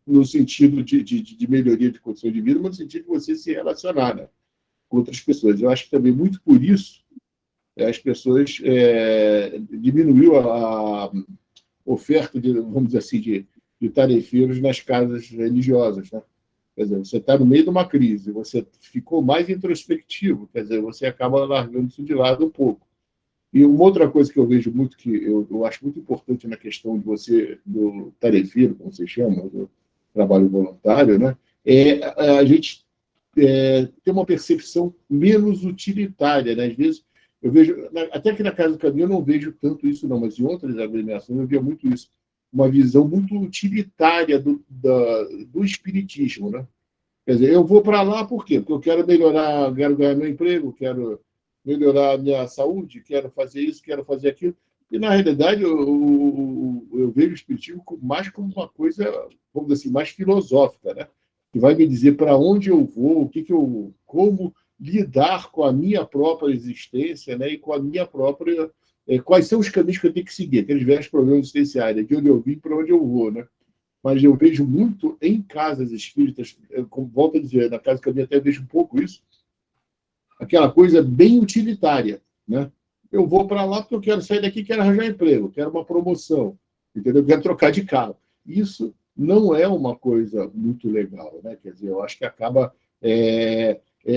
no sentido de melhoria de condição de vida, mas no sentido de você se relacionar, né, com outras pessoas. Eu acho que também muito por isso as pessoas diminuiu a oferta vamos dizer assim, de tarefeiros nas casas religiosas, né? Quer dizer, você está no meio de uma crise, você ficou mais introspectivo, quer dizer, você acaba largando isso de lado um pouco. E uma outra coisa que eu vejo muito, que eu acho muito importante na questão de você, do tarefeiro, como você chama, do trabalho voluntário, né, a gente ter uma percepção menos utilitária, né? Às vezes, eu vejo, até que na Casa do Caminho eu não vejo tanto isso, não, mas em outras agremiações eu via muito isso, uma visão muito utilitária do espiritismo, né? Quer dizer, eu vou para lá por quê? Porque eu quero melhorar, quero ganhar meu emprego, quero melhorar a minha saúde, quero fazer isso, quero fazer aquilo. E, na realidade, eu vejo o espiritismo mais como uma coisa, vamos dizer assim, mais filosófica, né? Que vai me dizer para onde eu vou, como lidar com a minha própria existência, né? E com a minha própria... quais são os caminhos que eu tenho que seguir, aqueles velhos problemas existenciais, né? De onde eu vim para onde eu vou, né? Mas eu vejo muito em casas espíritas, como volto a dizer, na Casa Caminho até vejo um pouco isso, aquela coisa bem utilitária, né? Eu vou para lá porque eu quero sair daqui, quero arranjar emprego, quero uma promoção, entendeu? Quero trocar de carro. Isso não é uma coisa muito legal, né? Quer dizer, eu acho que acaba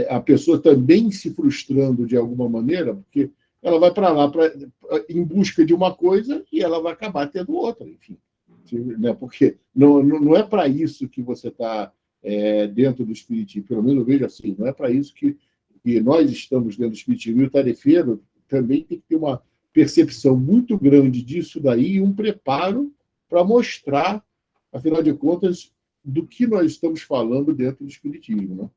a pessoa também se frustrando de alguma maneira, porque ela vai para lá em busca de uma coisa e ela vai acabar tendo outra, enfim. Né? Porque não é para isso que você está dentro do espiritismo, pelo menos eu vejo assim, não é para isso que nós estamos dentro do espiritismo. E o tarefeiro também tem que ter uma percepção muito grande disso daí e um preparo para mostrar, afinal de contas, do que nós estamos falando dentro do espiritismo, né?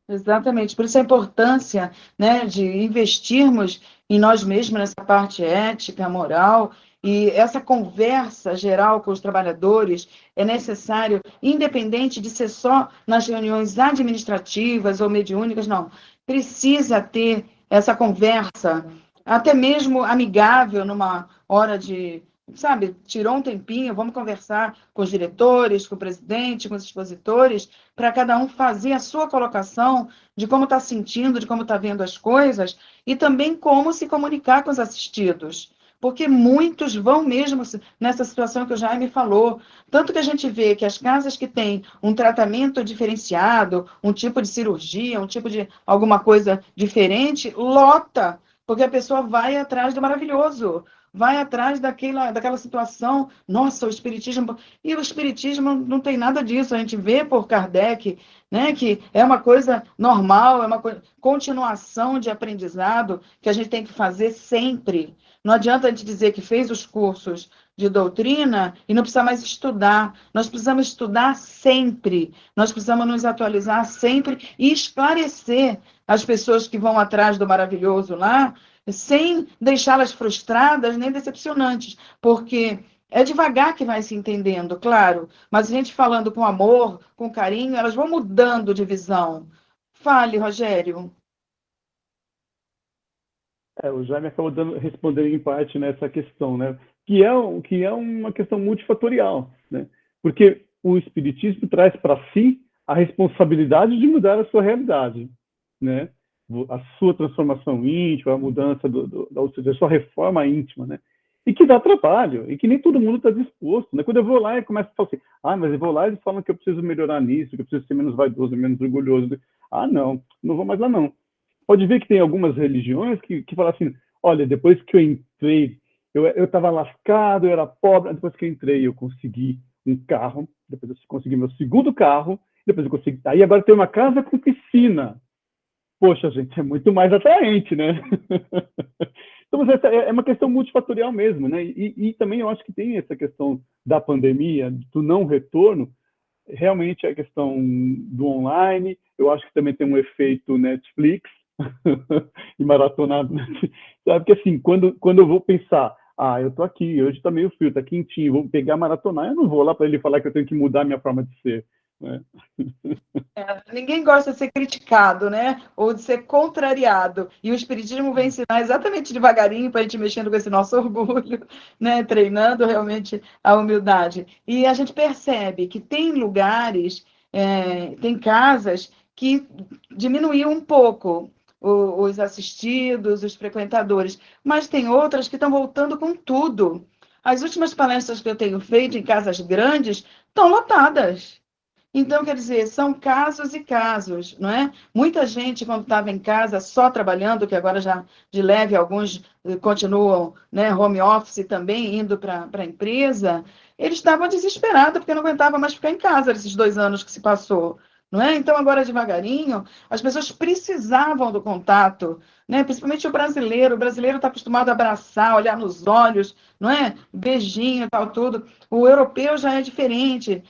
Exatamente, por isso a importância, né, de investirmos em nós mesmos nessa parte ética, moral, e essa conversa geral com os trabalhadores é necessário, independente de ser só nas reuniões administrativas ou mediúnicas, não. Precisa ter essa conversa, até mesmo amigável, numa hora de, sabe, tirou um tempinho, vamos conversar com os diretores, com o presidente, com os expositores, para cada um fazer a sua colocação de como está sentindo, de como está vendo as coisas, e também como se comunicar com os assistidos. Porque muitos vão mesmo nessa situação que o Jaime falou. Tanto que a gente vê que as casas que têm um tratamento diferenciado, um tipo de cirurgia, um tipo de alguma coisa diferente, lota, porque a pessoa vai atrás do maravilhoso, vai atrás daquela situação. Nossa, o espiritismo... E o espiritismo não tem nada disso. A gente vê por Kardec, né, que é uma coisa normal, é uma continuação de aprendizado que a gente tem que fazer sempre. Não adianta a gente dizer que fez os cursos de doutrina e não precisa mais estudar. Nós precisamos estudar sempre. Nós precisamos nos atualizar sempre e esclarecer as pessoas que vão atrás do maravilhoso lá, sem deixá-las frustradas nem decepcionantes, porque é devagar que vai se entendendo, claro, mas a gente falando com amor, com carinho, elas vão mudando de visão. Fale, Rogério. O Jaime acabou respondendo em parte nessa questão, né? Que é uma questão multifatorial, né? Porque o espiritismo traz para si a responsabilidade de mudar a sua realidade, né? A sua transformação íntima, a mudança da sua reforma íntima, né? E que dá trabalho, e que nem todo mundo está disposto, né? Quando eu vou lá e começo a falar assim, mas eu vou lá e eles falam que eu preciso melhorar nisso, que eu preciso ser menos vaidoso, menos orgulhoso. Não vou mais lá não. Pode ver que tem algumas religiões que falam assim, olha, depois que eu entrei, eu estava lascado, eu era pobre, depois que eu entrei eu consegui um carro, depois eu consegui meu segundo carro, depois eu consegui... Aí agora tem uma casa com piscina. Poxa, gente, é muito mais atraente, né? Então, mas essa é uma questão multifatorial mesmo, né? E também eu acho que tem essa questão da pandemia, do não retorno, realmente é a questão do online, eu acho que também tem um efeito Netflix, e maratonado, sabe? Porque assim, quando eu vou pensar, eu tô aqui, hoje tá meio frio, tá quentinho, vou pegar maratonar, eu não vou lá para ele falar que eu tenho que mudar minha forma de ser, né? Ninguém gosta de ser criticado, né? Ou de ser contrariado. E o Espiritismo vem ensinar exatamente devagarinho para a gente mexendo com esse nosso orgulho, né? Treinando realmente a humildade. E a gente percebe que tem lugares, tem casas que diminuiu um pouco os assistidos, os frequentadores, mas tem outras que estão voltando com tudo. As últimas palestras que eu tenho feito em casas grandes estão lotadas. Então, quer dizer, são casos e casos, não é? Muita gente, quando estava em casa só trabalhando, que agora já de leve alguns continuam, né, home office também, indo para a empresa, eles estavam desesperados, porque não aguentavam mais ficar em casa esses 2 anos que se passou. Não é? Então, agora, devagarinho, as pessoas precisavam do contato, né? Principalmente o brasileiro está acostumado a abraçar, olhar nos olhos, não é? Beijinho e tal, tudo. O europeu já é diferente,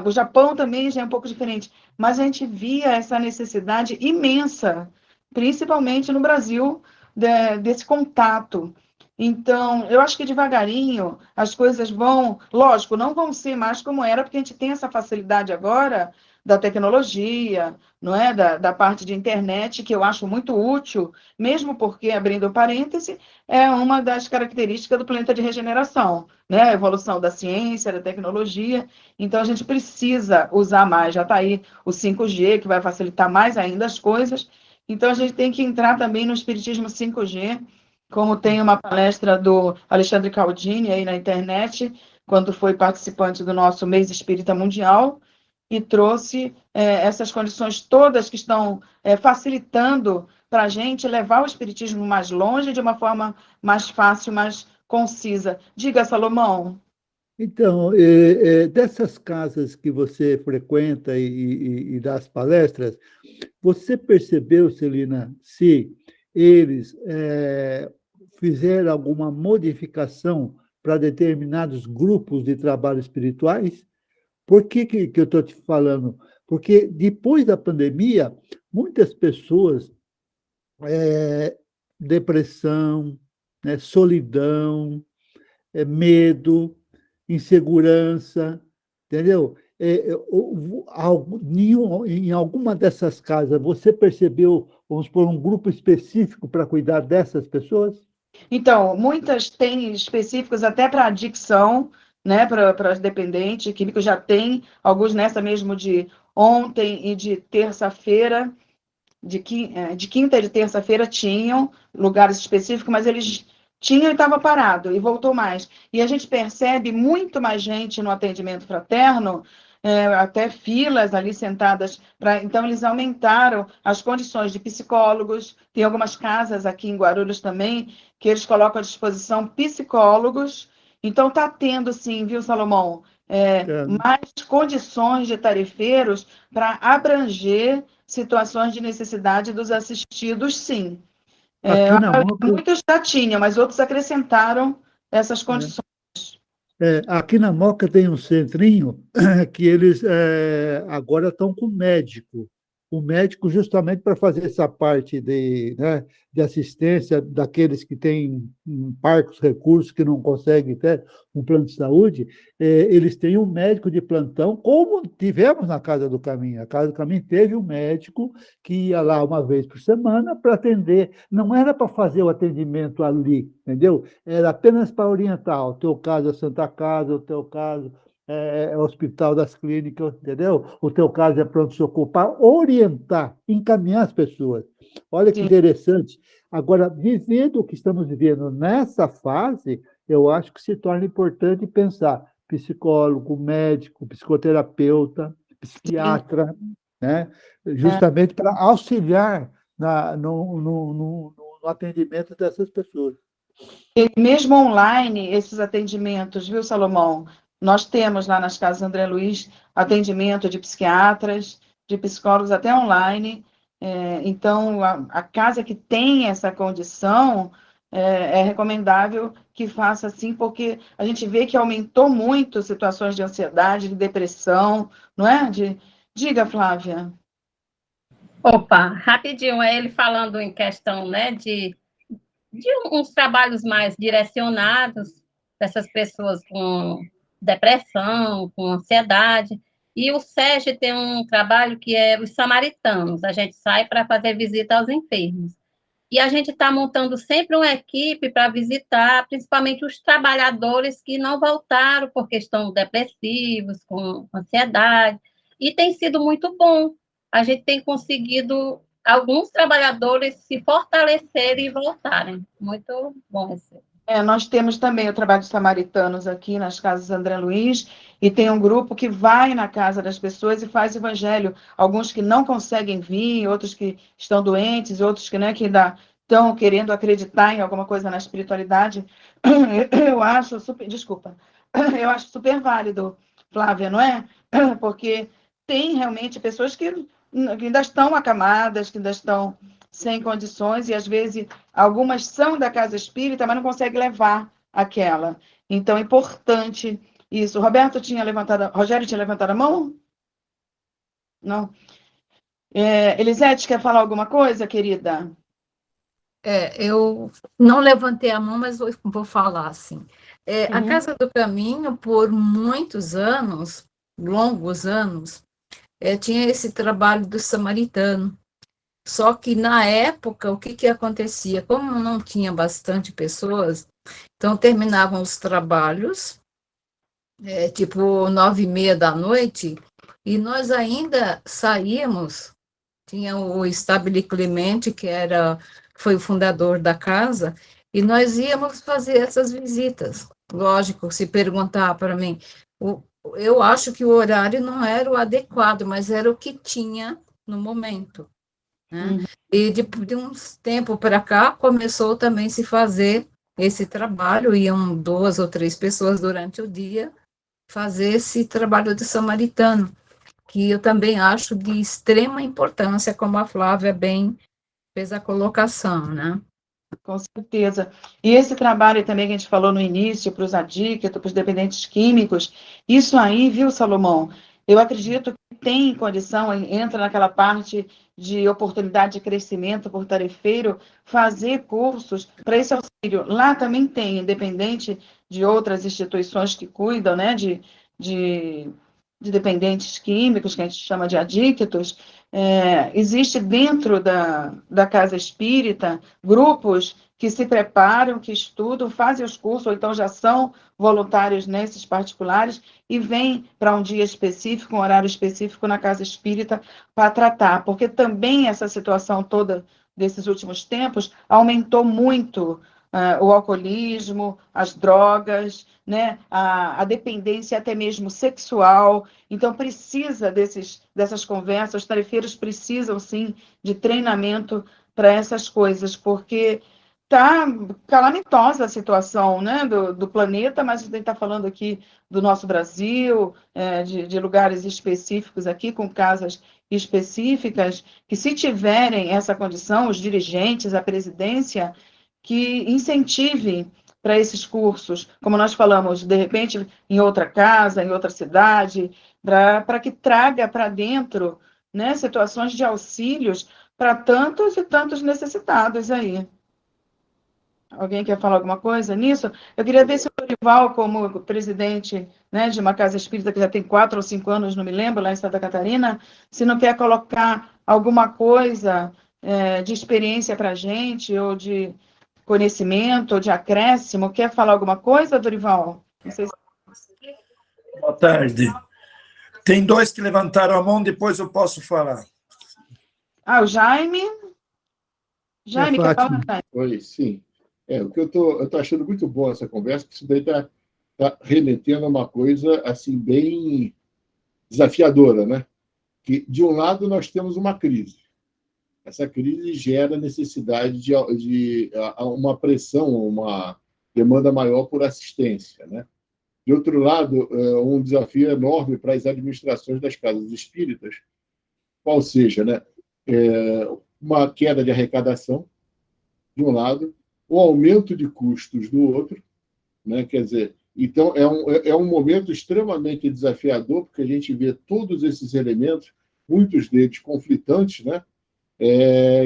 o Japão também já é um pouco diferente, mas a gente via essa necessidade imensa, principalmente no Brasil, desse contato. Então, eu acho que devagarinho as coisas vão, lógico, não vão ser mais como era, porque a gente tem essa facilidade agora da tecnologia, não é? Da parte de internet, que eu acho muito útil, mesmo porque, abrindo parêntese, é uma das características do planeta de regeneração, né? A evolução da ciência, da tecnologia. Então, a gente precisa usar mais. Já está aí o 5G, que vai facilitar mais ainda as coisas. Então, a gente tem que entrar também no Espiritismo 5G, como tem uma palestra do Alexandre Caldini aí na internet, quando foi participante do nosso Mês Espírita Mundial, e trouxe essas condições todas que estão facilitando para a gente levar o Espiritismo mais longe de uma forma mais fácil, mais concisa. Diga, Salomão. Então, dessas casas que você frequenta e das palestras, você percebeu, Celina, se eles fizeram alguma modificação para determinados grupos de trabalho espirituais? Por que eu estou te falando? Porque depois da pandemia, muitas pessoas, depressão, né, solidão, medo, insegurança, entendeu? Em alguma dessas casas, você percebeu, vamos supor, um grupo específico para cuidar dessas pessoas? Então, muitas têm específicos até para adicção, né, para os dependentes químicos, já tem, alguns nessa mesmo de ontem e de terça-feira, de quinta e de terça-feira tinham lugares específicos, mas eles tinham e estava parado, e voltou mais. E a gente percebe muito mais gente no atendimento fraterno, até filas ali sentadas. Então, eles aumentaram as condições de psicólogos. Tem algumas casas aqui em Guarulhos também, que eles colocam à disposição psicólogos. Então, está tendo, sim, viu, Salomão, mais condições de tarefeiros para abranger situações de necessidade dos assistidos, sim. Aqui na Moca, Muitos já tinham, mas outros acrescentaram essas condições. aqui na Moca tem um centrinho que eles agora estão com médico. O médico justamente para fazer essa parte né, de assistência daqueles que têm parcos recursos, que não conseguem ter um plano de saúde, eles têm um médico de plantão, como tivemos na Casa do Caminho. A Casa do Caminho teve um médico que ia lá uma vez por semana para atender. Não era para fazer o atendimento ali, entendeu? Era apenas para orientar. O teu caso é Santa Casa, o teu caso é Hospital das Clínicas, entendeu? O teu caso é pronto-socorro, para orientar, encaminhar as pessoas. Olha que interessante. Agora, vivendo o que estamos vivendo nessa fase, eu acho que se torna importante pensar psicólogo, médico, psicoterapeuta, psiquiatra, né? Justamente para auxiliar no atendimento dessas pessoas. E mesmo online, esses atendimentos, viu, Salomão? Nós temos lá nas casas André Luiz atendimento de psiquiatras, de psicólogos até online. Então, a casa que tem essa condição, é recomendável que faça assim, porque a gente vê que aumentou muito situações de ansiedade, de depressão, não é? Diga, Flávia. Opa, rapidinho, é ele falando em questão, né, de uns trabalhos mais direcionados dessas pessoas com depressão, com ansiedade. E o SESG tem um trabalho que é os samaritanos. A gente sai para fazer visita aos enfermos. E a gente está montando sempre uma equipe para visitar, principalmente os trabalhadores que não voltaram porque estão depressivos, com ansiedade. E tem sido muito bom. A gente tem conseguido alguns trabalhadores se fortalecerem e voltarem. Muito bom esse. Nós temos também o trabalho de samaritanos aqui nas casas André Luiz, e tem um grupo que vai na casa das pessoas e faz evangelho. Alguns que não conseguem vir, outros que estão doentes, outros que, né, que ainda estão querendo acreditar em alguma coisa na espiritualidade. Eu acho super, desculpa, eu acho super válido, Flávia, não é? Porque tem realmente pessoas que ainda estão acamadas, que ainda estão sem condições, e às vezes algumas são da casa espírita, mas não conseguem levar aquela. Então, é importante isso. Rogério tinha levantado a mão? Não. Elisete, quer falar alguma coisa, querida? Eu não levantei a mão, mas vou falar assim. A Casa do Caminho, por muitos anos, longos anos, tinha esse trabalho do samaritano. Só que, na época, o que acontecia? Como não tinha bastante pessoas, então terminavam os trabalhos, tipo 9h30 da noite, e nós ainda saíamos. Tinha o Stabile Clemente, foi o fundador da casa, e nós íamos fazer essas visitas. Lógico, se perguntar para mim, eu acho que o horário não era o adequado, mas era o que tinha no momento, né? E de uns tempo para cá, começou também a se fazer esse trabalho, iam 2 ou 3 pessoas durante o dia fazer esse trabalho de samaritano, que eu também acho de extrema importância, como a Flávia bem fez a colocação, né? Com certeza. E esse trabalho também que a gente falou no início, para os adictos, para os dependentes químicos, isso aí, viu, Salomão? Eu acredito que tem condição, entra naquela parte de oportunidade de crescimento por tarefeiro, fazer cursos para esse auxílio. Lá também tem, independente de outras instituições que cuidam, né, de dependentes químicos, que a gente chama de adictos, existe dentro da casa espírita grupos que se preparam, que estudam, fazem os cursos, ou então já são voluntários nesses particulares, e vêm para um dia específico, um horário específico na casa espírita para tratar, porque também essa situação toda desses últimos tempos aumentou muito o alcoolismo, as drogas, né, a dependência até mesmo sexual. Então, precisa dessas conversas, os tarefeiros precisam, sim, de treinamento para essas coisas, porque está calamitosa a situação, né, do planeta, mas a gente está falando aqui do nosso Brasil, de lugares específicos aqui, com casas específicas, que se tiverem essa condição, os dirigentes, a presidência, que incentive para esses cursos, como nós falamos, de repente, em outra casa, em outra cidade, para que traga para dentro, né, situações de auxílios para tantos e tantos necessitados aí. Alguém quer falar alguma coisa nisso? Eu queria ver se o Dorival, como presidente, né, de uma casa espírita que já tem 4 ou 5 anos, não me lembro, lá em Santa Catarina, se não quer colocar alguma coisa de experiência para a gente, ou de conhecimento, ou de acréscimo. Quer falar alguma coisa, Dorival? Não sei se... Boa tarde. Tem 2 que levantaram a mão, depois eu posso falar. O Jaime. Jaime, quer falar? Oi, sim. O que eu tô achando muito bom essa conversa, que isso daí tá remetendo a uma coisa assim bem desafiadora, né? Que, de um lado, nós temos uma crise. Essa crise gera necessidade de uma pressão, uma demanda maior por assistência, né? De outro lado, um desafio enorme para as administrações das casas espíritas, qual seja, né? Uma queda de arrecadação, de um lado, o aumento de custos do outro, né? Quer dizer, então é um momento extremamente desafiador, porque a gente vê todos esses elementos, muitos deles conflitantes, né?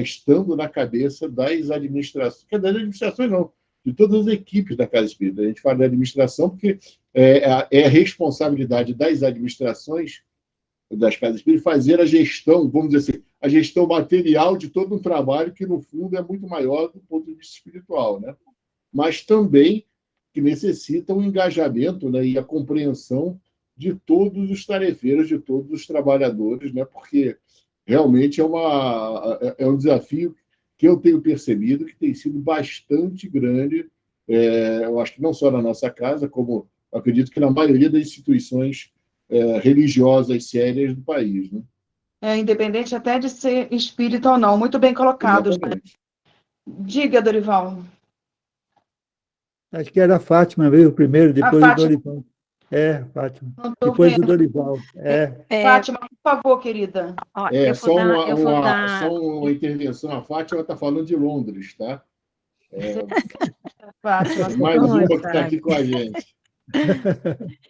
Estando na cabeça das administrações, das administrações não, de todas as equipes da Casa Espírita. A gente fala de administração porque é a responsabilidade das administrações das Casas Espíritas fazer a gestão, vamos dizer assim, a gestão material de todo um trabalho que, no fundo, é muito maior do ponto de vista espiritual, né? Mas também que necessita um engajamento, né, e a compreensão de todos os tarefeiros, de todos os trabalhadores, né? Porque realmente é um desafio que eu tenho percebido que tem sido bastante grande, eu acho que não só na nossa casa, como acredito que na maioria das instituições religiosas sérias do país. Né? Independente até de ser espírita ou não. Muito bem colocado. Diga, Dorival. Acho que era a Fátima, veio primeiro, depois o Dorival. Fátima. Depois vendo. o Dorival. Fátima, por favor, querida. Só uma intervenção. A Fátima está falando de Londres, tá? Fátima. Mais uma que está aqui com a gente.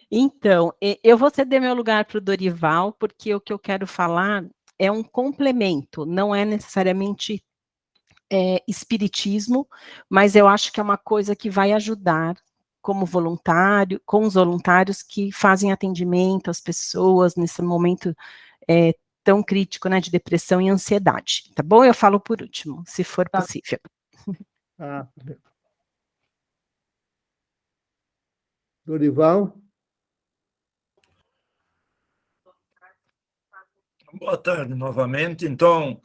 Então, eu vou ceder meu lugar para o Dorival, porque o que eu quero falar é um complemento, não é necessariamente espiritismo, mas eu acho que é uma coisa que vai ajudar como voluntário, com os voluntários que fazem atendimento às pessoas nesse momento tão crítico, né, de depressão e ansiedade, tá bom? Eu falo por último, se for possível. Dorival? Boa tarde novamente. Então,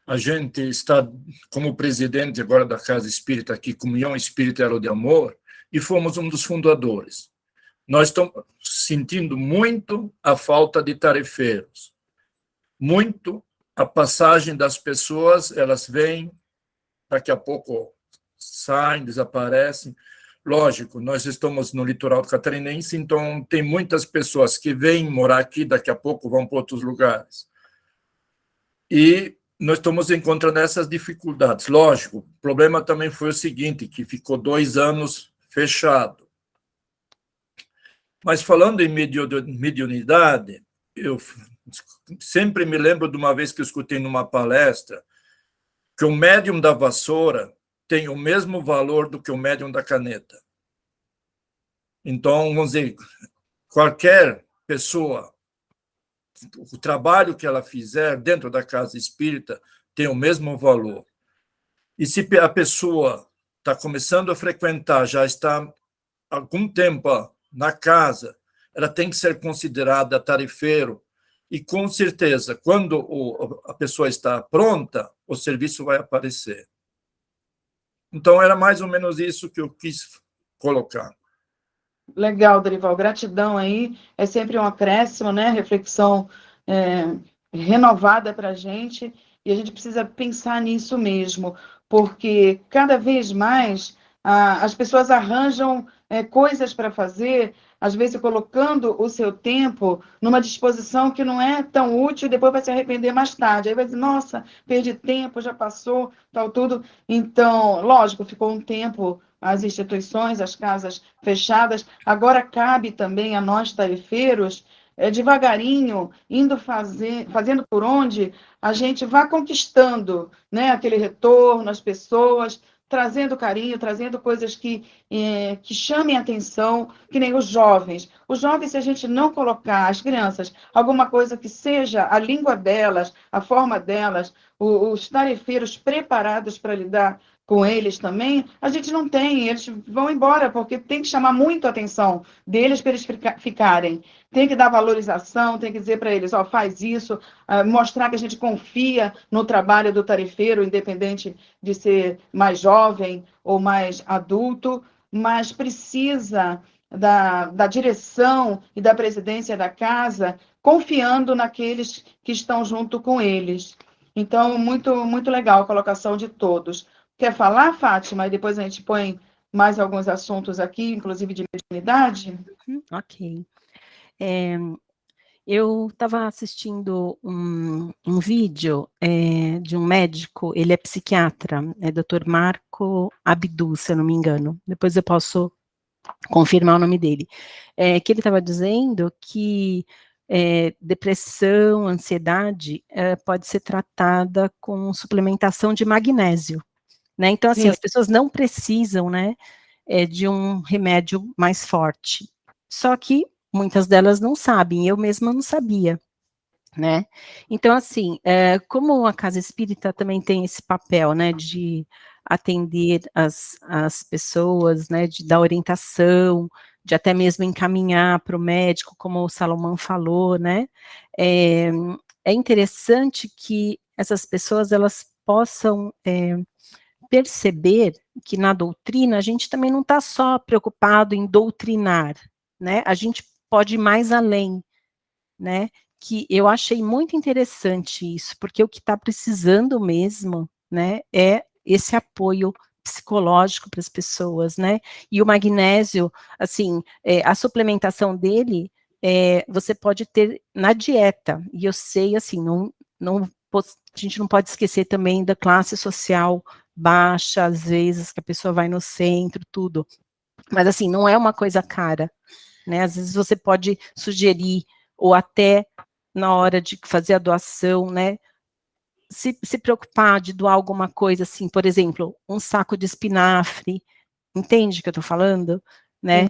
a gente está como presidente agora da Casa Espírita aqui, Comunhão Espírita Elo de Amor, e fomos um dos fundadores. Nós estamos sentindo muito a falta de tarefeiros, muito a passagem das pessoas, elas vêm, daqui a pouco saem, desaparecem. Lógico, nós estamos no litoral catarinense, então tem muitas pessoas que vêm morar aqui, daqui a pouco vão para outros lugares. E nós estamos encontrando essas dificuldades. Lógico, o problema também foi o seguinte, que ficou 2 anos fechado. Mas falando em mediunidade, eu sempre me lembro de uma vez que eu escutei numa palestra que o médium da vassoura tem o mesmo valor do que o médium da caneta. Então, vamos dizer, qualquer pessoa, o trabalho que ela fizer dentro da casa espírita tem o mesmo valor. E se a pessoa está começando a frequentar, já está há algum tempo na casa, ela tem que ser considerada tarefeiro, e com certeza, quando a pessoa está pronta, o serviço vai aparecer. Então, era mais ou menos isso que eu quis colocar. Legal, Dorival, gratidão aí, é sempre um acréscimo, né, reflexão renovada para a gente gente precisa pensar nisso mesmo, porque cada vez mais as pessoas arranjam coisas para fazer, às vezes colocando o seu tempo numa disposição que não é tão útil, e depois vai se arrepender mais tarde. Aí vai dizer, nossa, perdi tempo, já passou, tal, tudo. Então, lógico, ficou um tempo as instituições, as casas fechadas. Agora cabe também a nós, tarefeiros, devagarinho, fazendo por onde a gente vá conquistando, né, aquele retorno às pessoas, trazendo carinho, trazendo coisas que chamem atenção, que nem os jovens. Os jovens, se a gente não colocar, as crianças, alguma coisa que seja a língua delas, a forma delas, os tarefeiros preparados para lidar com eles também, a gente não tem, eles vão embora, porque tem que chamar muito a atenção deles para eles ficarem. Tem que dar valorização, tem que dizer para eles, faz isso, mostrar que a gente confia no trabalho do tarefeiro, independente de ser mais jovem ou mais adulto, mas precisa da direção e da presidência da casa, confiando naqueles que estão junto com eles. Então, muito, muito legal a colocação de todos. Quer falar, Fátima? E depois a gente põe mais alguns assuntos aqui, inclusive de mediunidade? Ok. Eu estava assistindo um vídeo de um médico, ele é psiquiatra, é Dr. Marco Abdu, se eu não me engano. Depois eu posso confirmar o nome dele. Que ele estava dizendo que depressão, ansiedade pode ser tratada com suplementação de magnésio, né? Então, assim, as pessoas não precisam, né, de um remédio mais forte. Só que muitas delas não sabem, eu mesma não sabia, né? Então, assim, como a Casa Espírita também tem esse papel, né, de atender as pessoas, né, de dar orientação, de até mesmo encaminhar para o médico, como o Salomão falou, né? É interessante que essas pessoas elas possam perceber que na doutrina a gente também não está só preocupado em doutrinar, né? A gente pode ir mais além, né? Que eu achei muito interessante isso, porque o que está precisando mesmo, né, é esse apoio psicológico para as pessoas, né? E o magnésio, assim, a suplementação dele, você pode ter na dieta, e eu sei, assim, a gente não pode esquecer também da classe social baixa, às vezes, que a pessoa vai no centro, tudo. Mas, assim, não é uma coisa cara, né? Às vezes você pode sugerir, ou até na hora de fazer a doação, né? Se preocupar de doar alguma coisa, assim, por exemplo, um saco de espinafre, entende o que eu estou falando? Né?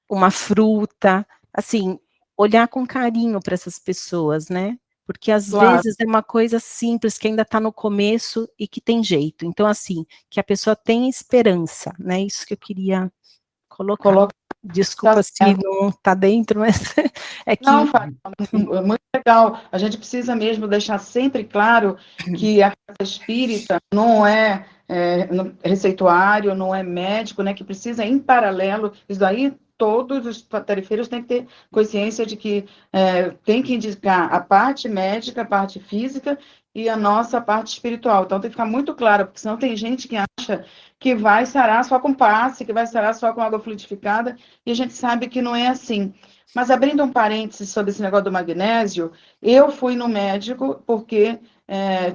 Uma fruta, assim, olhar com carinho para essas pessoas, né? Porque às vezes é uma coisa simples que ainda está no começo e que tem jeito. Então, assim, que a pessoa tenha esperança, né? Isso que eu queria colocar. Desculpa se não está dentro, mas é que... Não, Fátima, muito legal. A gente precisa mesmo deixar sempre claro que a Casa Espírita não é receituário, não é médico, né? Que precisa, em paralelo, isso daí todos os tarefeiros têm que ter consciência de que tem que indicar a parte médica, a parte física e a nossa parte espiritual. Então, tem que ficar muito claro, porque senão tem gente que acha que vai sarar só com passe, que vai sarar só com água fluidificada, e a gente sabe que não é assim. Mas abrindo um parênteses sobre esse negócio do magnésio, eu fui no médico porque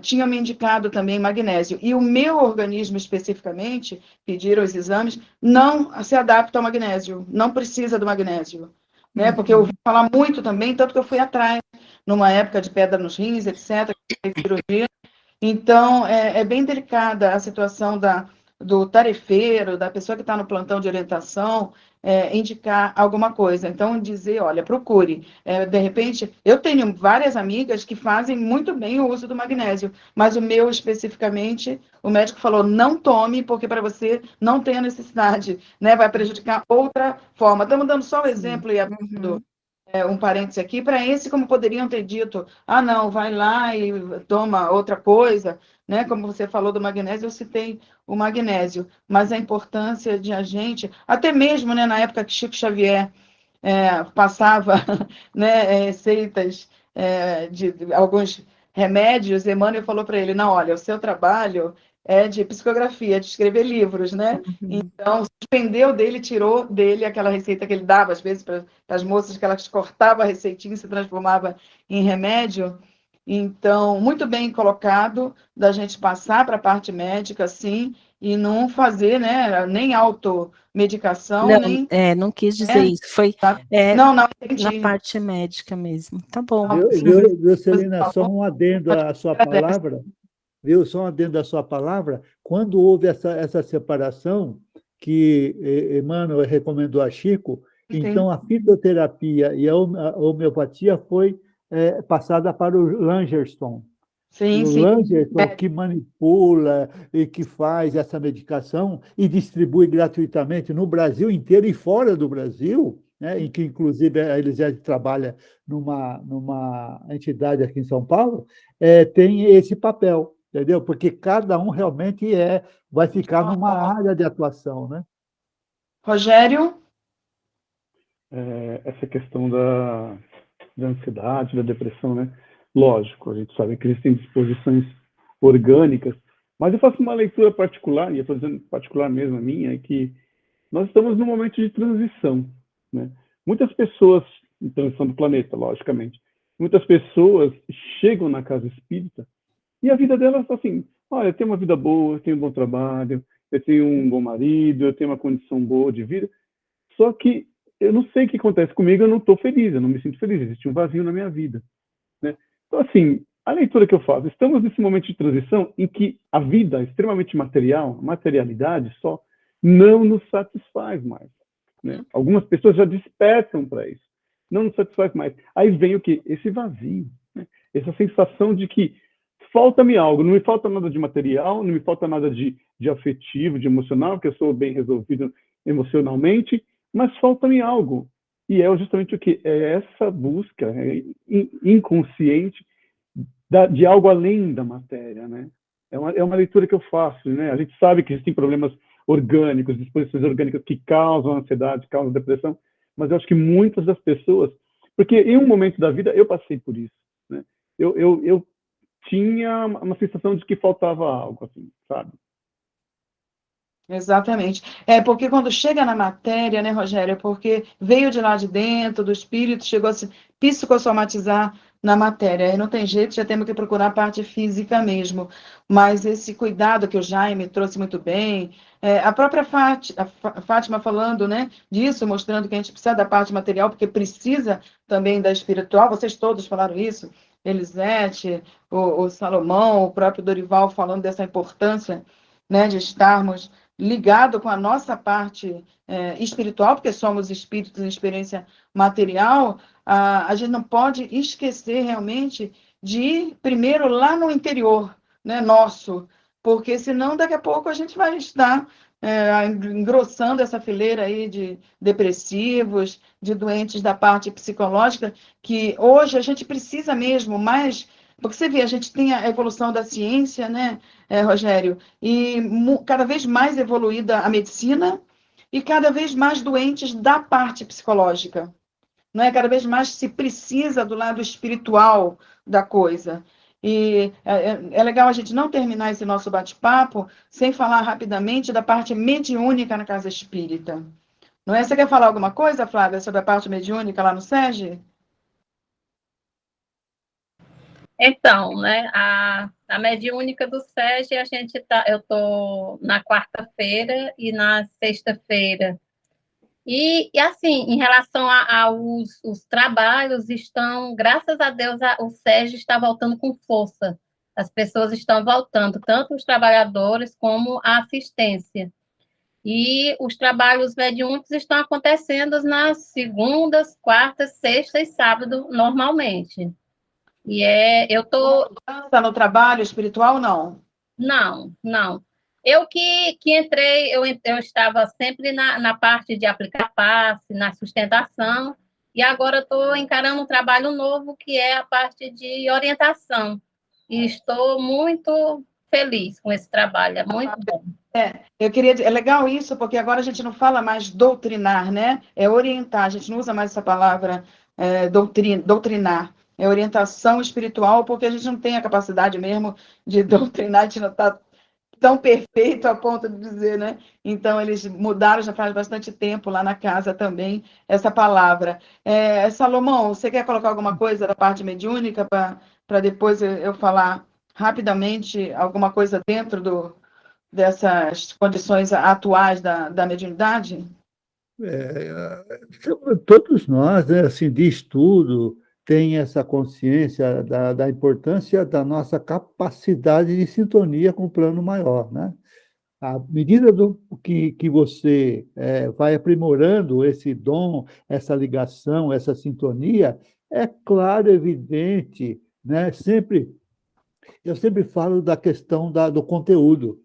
tinha me indicado também magnésio. E o meu organismo, especificamente, pediram os exames, não se adapta ao magnésio, não precisa do magnésio. Né? Porque eu ouvi falar muito também, tanto que eu fui atrás, numa época de pedra nos rins, etc., cirurgia. Então, é bem delicada a situação do tarefeiro, da pessoa que está no plantão de orientação, indicar alguma coisa. Então, dizer, olha, procure. De repente, eu tenho várias amigas que fazem muito bem o uso do magnésio, mas o meu, especificamente, o médico falou, não tome, porque para você não tem a necessidade, né? Vai prejudicar outra forma. Estamos dando só o exemplo e abrindo um parêntese aqui, para esse, como poderiam ter dito, não, vai lá e toma outra coisa, né? Como você falou do magnésio, eu citei o magnésio, mas a importância de a gente, até mesmo, né, na época que Chico Xavier passava né, receitas de alguns remédios, Emmanuel falou para ele, não, olha, o seu trabalho é de psicografia, de escrever livros, né? Então, suspendeu dele, tirou dele aquela receita que ele dava, às vezes, para as moças, que elas cortavam a receitinha e se transformava em remédio. Então, muito bem colocado da gente passar para a parte médica, sim, e não fazer, né, nem automedicação, Não, nem... não quis dizer isso, foi não, na entendi. parte médica mesmo. Tá bom. Viu, Celina, só um adendo à sua palavra. Viu, só um adendo à sua palavra. Quando houve essa separação, que Emmanuel recomendou a Chico, então a fitoterapia e a homeopatia foi passada para o Langerston. Sim, o Langerston que manipula e que faz essa medicação e distribui gratuitamente no Brasil inteiro e fora do Brasil, né, em que, inclusive, a Elisete trabalha numa entidade aqui em São Paulo, tem esse papel, entendeu? Porque cada um realmente vai ficar numa área de atuação, né? Rogério? Essa questão da ansiedade, da depressão, né? Lógico, a gente sabe que existem disposições orgânicas, mas eu faço uma leitura particular, e eu estou dizendo particular mesmo a minha, é que nós estamos num momento de transição, né? Muitas pessoas, em transição do planeta, logicamente, Muitas pessoas chegam na casa espírita e a vida delas é assim, olha, eu tenho uma vida boa, eu tenho um bom trabalho, eu tenho um bom marido, eu tenho uma condição boa de vida, só que eu não sei o que acontece comigo, eu não estou feliz, eu não me sinto feliz, existe um vazio na minha vida, né? Então, assim, a leitura que eu faço, estamos nesse momento de transição em que a vida extremamente material, a materialidade só, não nos satisfaz mais, né? Algumas pessoas já despertam para isso, não nos satisfaz mais. Aí vem o quê? Esse vazio, né? Essa sensação de que falta-me algo, não me falta nada de material, não me falta nada de afetivo, de emocional, porque eu sou bem resolvido emocionalmente, mas falta-me algo. E é justamente o quê? É essa busca inconsciente de algo além da matéria, né? É uma leitura que eu faço, né? A gente sabe que existem problemas orgânicos, disposições orgânicas que causam ansiedade, causam depressão, mas eu acho que muitas das pessoas, porque em um momento da vida eu passei por isso, né? Eu tinha uma sensação de que faltava algo, assim, sabe? Exatamente. É porque quando chega na matéria, né, Rogério, é porque veio de lá de dentro, do espírito, chegou a se psicossomatizar na matéria. Aí não tem jeito, já temos que procurar a parte física mesmo. Mas esse cuidado que o Jaime trouxe muito bem, a própria Fátima falando, né, disso, mostrando que a gente precisa da parte material, porque precisa também da espiritual, vocês todos falaram isso, Elisete, o Salomão, o próprio Dorival falando dessa importância, né, de estarmos ligado com a nossa parte espiritual, porque somos espíritos em experiência material, a gente não pode esquecer realmente de ir primeiro lá no interior, né, nosso, porque senão daqui a pouco a gente vai estar engrossando essa fileira aí de depressivos, de doentes da parte psicológica, que hoje a gente precisa mesmo mais. Porque você vê, a gente tem a evolução da ciência, né, Rogério? E cada vez mais evoluída a medicina e cada vez mais doentes da parte psicológica. Não é? Cada vez mais se precisa do lado espiritual da coisa. E é legal a gente não terminar esse nosso bate-papo sem falar rapidamente da parte mediúnica na casa espírita. Não é? Você quer falar alguma coisa, Flávia, sobre a parte mediúnica lá no SEGE? Então, né, a mediúnica do SEGE, eu estou na quarta-feira e na sexta-feira. E assim, em relação aos os trabalhos, graças a Deus, o SEGE está voltando com força. As pessoas estão voltando, tanto os trabalhadores como a assistência. E os trabalhos mediúnicos estão acontecendo nas segundas, quartas, sextas e sábado, normalmente. E eu tô... Está no trabalho espiritual, não? Não. Eu que entrei, eu estava sempre na parte de aplicar passe, na sustentação, e agora estou encarando um trabalho novo, que é a parte de orientação. E estou muito feliz com esse trabalho, é muito bom. É legal isso, porque agora a gente não fala mais doutrinar, né? É orientar, a gente não usa mais essa palavra doutrinar. É orientação espiritual, porque a gente não tem a capacidade mesmo de doutrinar, a gente não está tão perfeito a ponto de dizer, né? Então, eles mudaram já faz bastante tempo lá na casa também, essa palavra. Salomão, você quer colocar alguma coisa da parte mediúnica para depois eu falar rapidamente alguma coisa dentro dessas condições atuais da mediunidade? Todos nós, né, assim, de estudo, tem essa consciência da importância da nossa capacidade de sintonia com o plano maior, né? À medida que você vai aprimorando esse dom, essa ligação, essa sintonia, é claro, evidente, né? Eu sempre falo da questão do conteúdo,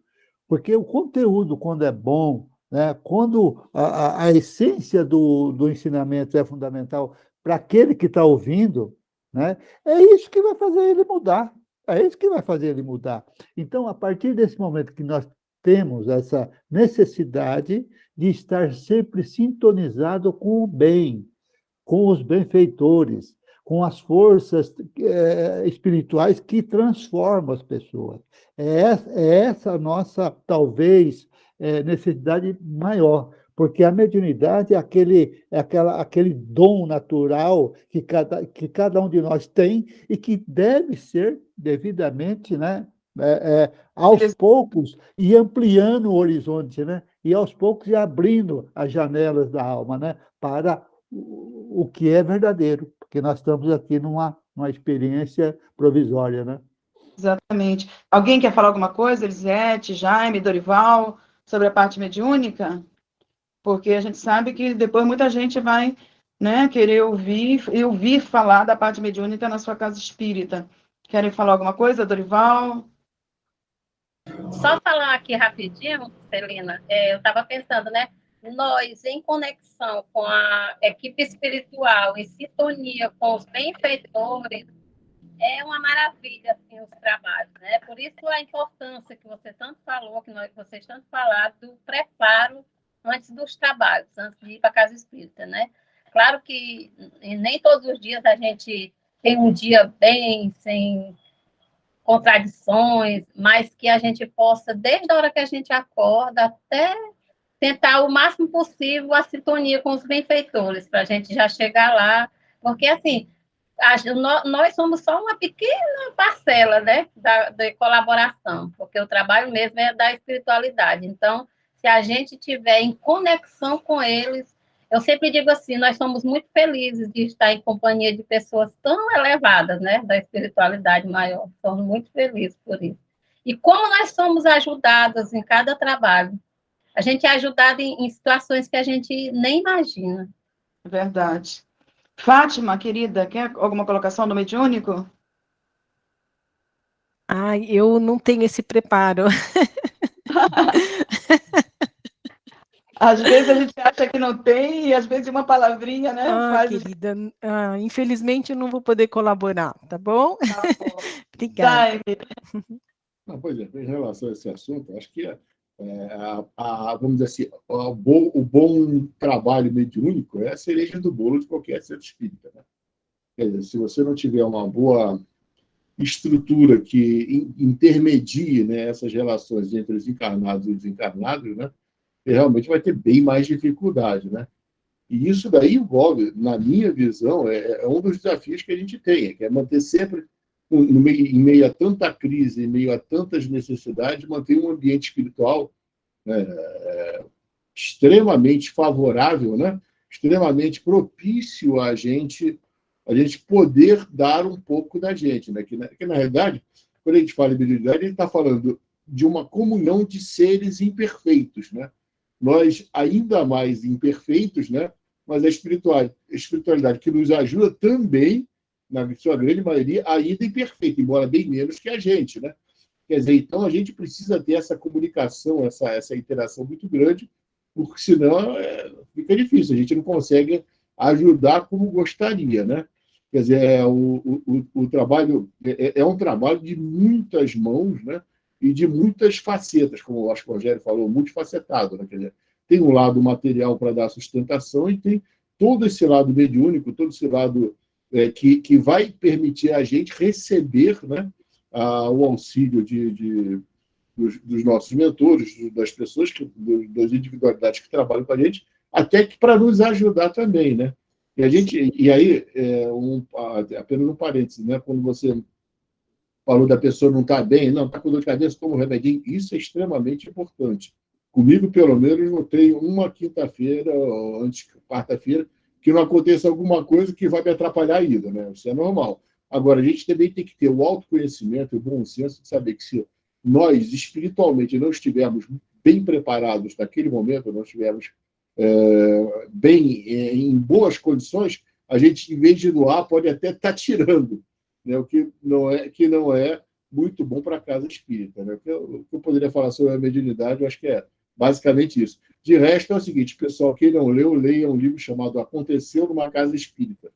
porque o conteúdo, quando é bom, né, quando a essência do ensinamento é fundamental para aquele que está ouvindo, né, é isso que vai fazer ele mudar. É isso que vai fazer ele mudar. Então, a partir desse momento que nós temos essa necessidade de estar sempre sintonizado com o bem, com os benfeitores, com as forças espirituais que transformam as pessoas. É essa a nossa, talvez, necessidade maior, Porque a mediunidade é aquele dom natural que cada um de nós tem e que deve ser devidamente, né, aos poucos, e ampliando o horizonte, né, e aos poucos e abrindo as janelas da alma, né, para o que é verdadeiro, porque nós estamos aqui numa experiência provisória, né? Exatamente. Alguém quer falar alguma coisa, Elisete, Jaime, Dorival, sobre a parte mediúnica? Porque a gente sabe que depois muita gente vai, né, querer ouvir falar da parte mediúnica na sua casa espírita. Querem falar alguma coisa, Dorival? Só falar aqui rapidinho, Celina, eu estava pensando, né? Nós, em conexão com a equipe espiritual, em sintonia com os benfeitores, é uma maravilha, assim, os trabalhos, né? Por isso a importância que você tanto falou, vocês tanto falaram, do preparo antes dos trabalhos, antes de ir para a casa espírita, né? Claro que nem todos os dias a gente tem um dia bem, sem contradições, mas que a gente possa, desde a hora que a gente acorda, até tentar o máximo possível a sintonia com os benfeitores, para a gente já chegar lá, porque, assim, nós somos só uma pequena parcela, né, da colaboração, porque o trabalho mesmo é da espiritualidade. Então, se a gente tiver em conexão com eles, eu sempre digo assim, nós somos muito felizes de estar em companhia de pessoas tão elevadas, né, da espiritualidade maior. Somos muito felizes por isso. E como nós somos ajudadas em cada trabalho. A gente é ajudado em situações que a gente nem imagina. Verdade. Fátima, querida, quer alguma colocação do mediúnico? Ai, eu não tenho esse preparo. Às vezes a gente acha que não tem, e às vezes uma palavrinha, né? Querida, infelizmente eu não vou poder colaborar, tá bom? Tá bom. Obrigada. Não, pois é, em relação a esse assunto, acho que vamos dizer assim, o bom trabalho mediúnico é a cereja do bolo de qualquer centro espírita, né? Quer dizer, se você não tiver uma boa estrutura que intermedie, né, essas relações entre os encarnados e os desencarnados, né, você realmente vai ter bem mais dificuldade, né? E isso daí envolve, na minha visão, é um dos desafios que a gente tem, que é manter sempre, em meio a tanta crise, em meio a tantas necessidades, manter um ambiente espiritual, né, extremamente favorável, né, extremamente propício a gente poder dar um pouco da gente, né? Que na realidade, quando a gente fala em mediunidade, a gente está falando de uma comunhão de seres imperfeitos, né? Nós ainda mais imperfeitos, né? Mas a espiritualidade que nos ajuda também, na sua grande maioria, ainda imperfeita, embora bem menos que a gente, né? Quer dizer, então a gente precisa ter essa comunicação, essa interação muito grande, porque senão fica difícil, a gente não consegue ajudar como gostaria, né? Quer dizer, o trabalho é um trabalho de muitas mãos, né? E de muitas facetas, como eu acho que o Rogério falou, multifacetado, né? Quer dizer, tem um lado material para dar sustentação e tem todo esse lado mediúnico, todo esse lado que vai permitir a gente receber, né, o auxílio dos nossos mentores, das pessoas, das individualidades que trabalham com a gente, até que para nos ajudar também, né? E aí, apenas um parênteses, né? Quando você falou da pessoa não estar bem, não, está com dor de cabeça, toma um remedinho, isso é extremamente importante. Comigo, pelo menos, não tenho uma quinta-feira, ou antes quarta-feira, que não aconteça alguma coisa que vai me atrapalhar a ida, né? Isso é normal. Agora, a gente também tem que ter o autoconhecimento e o bom senso de saber que se nós, espiritualmente, não estivermos bem preparados naquele momento, não estivermos em boas condições, a gente, em vez de doar, pode até estar tirando, né? O que não é muito bom para a casa espírita, né? O que eu poderia falar sobre a mediunidade, eu acho que é basicamente isso. De resto, é o seguinte, pessoal, quem não leu, leia um livro chamado Aconteceu numa Casa Espírita.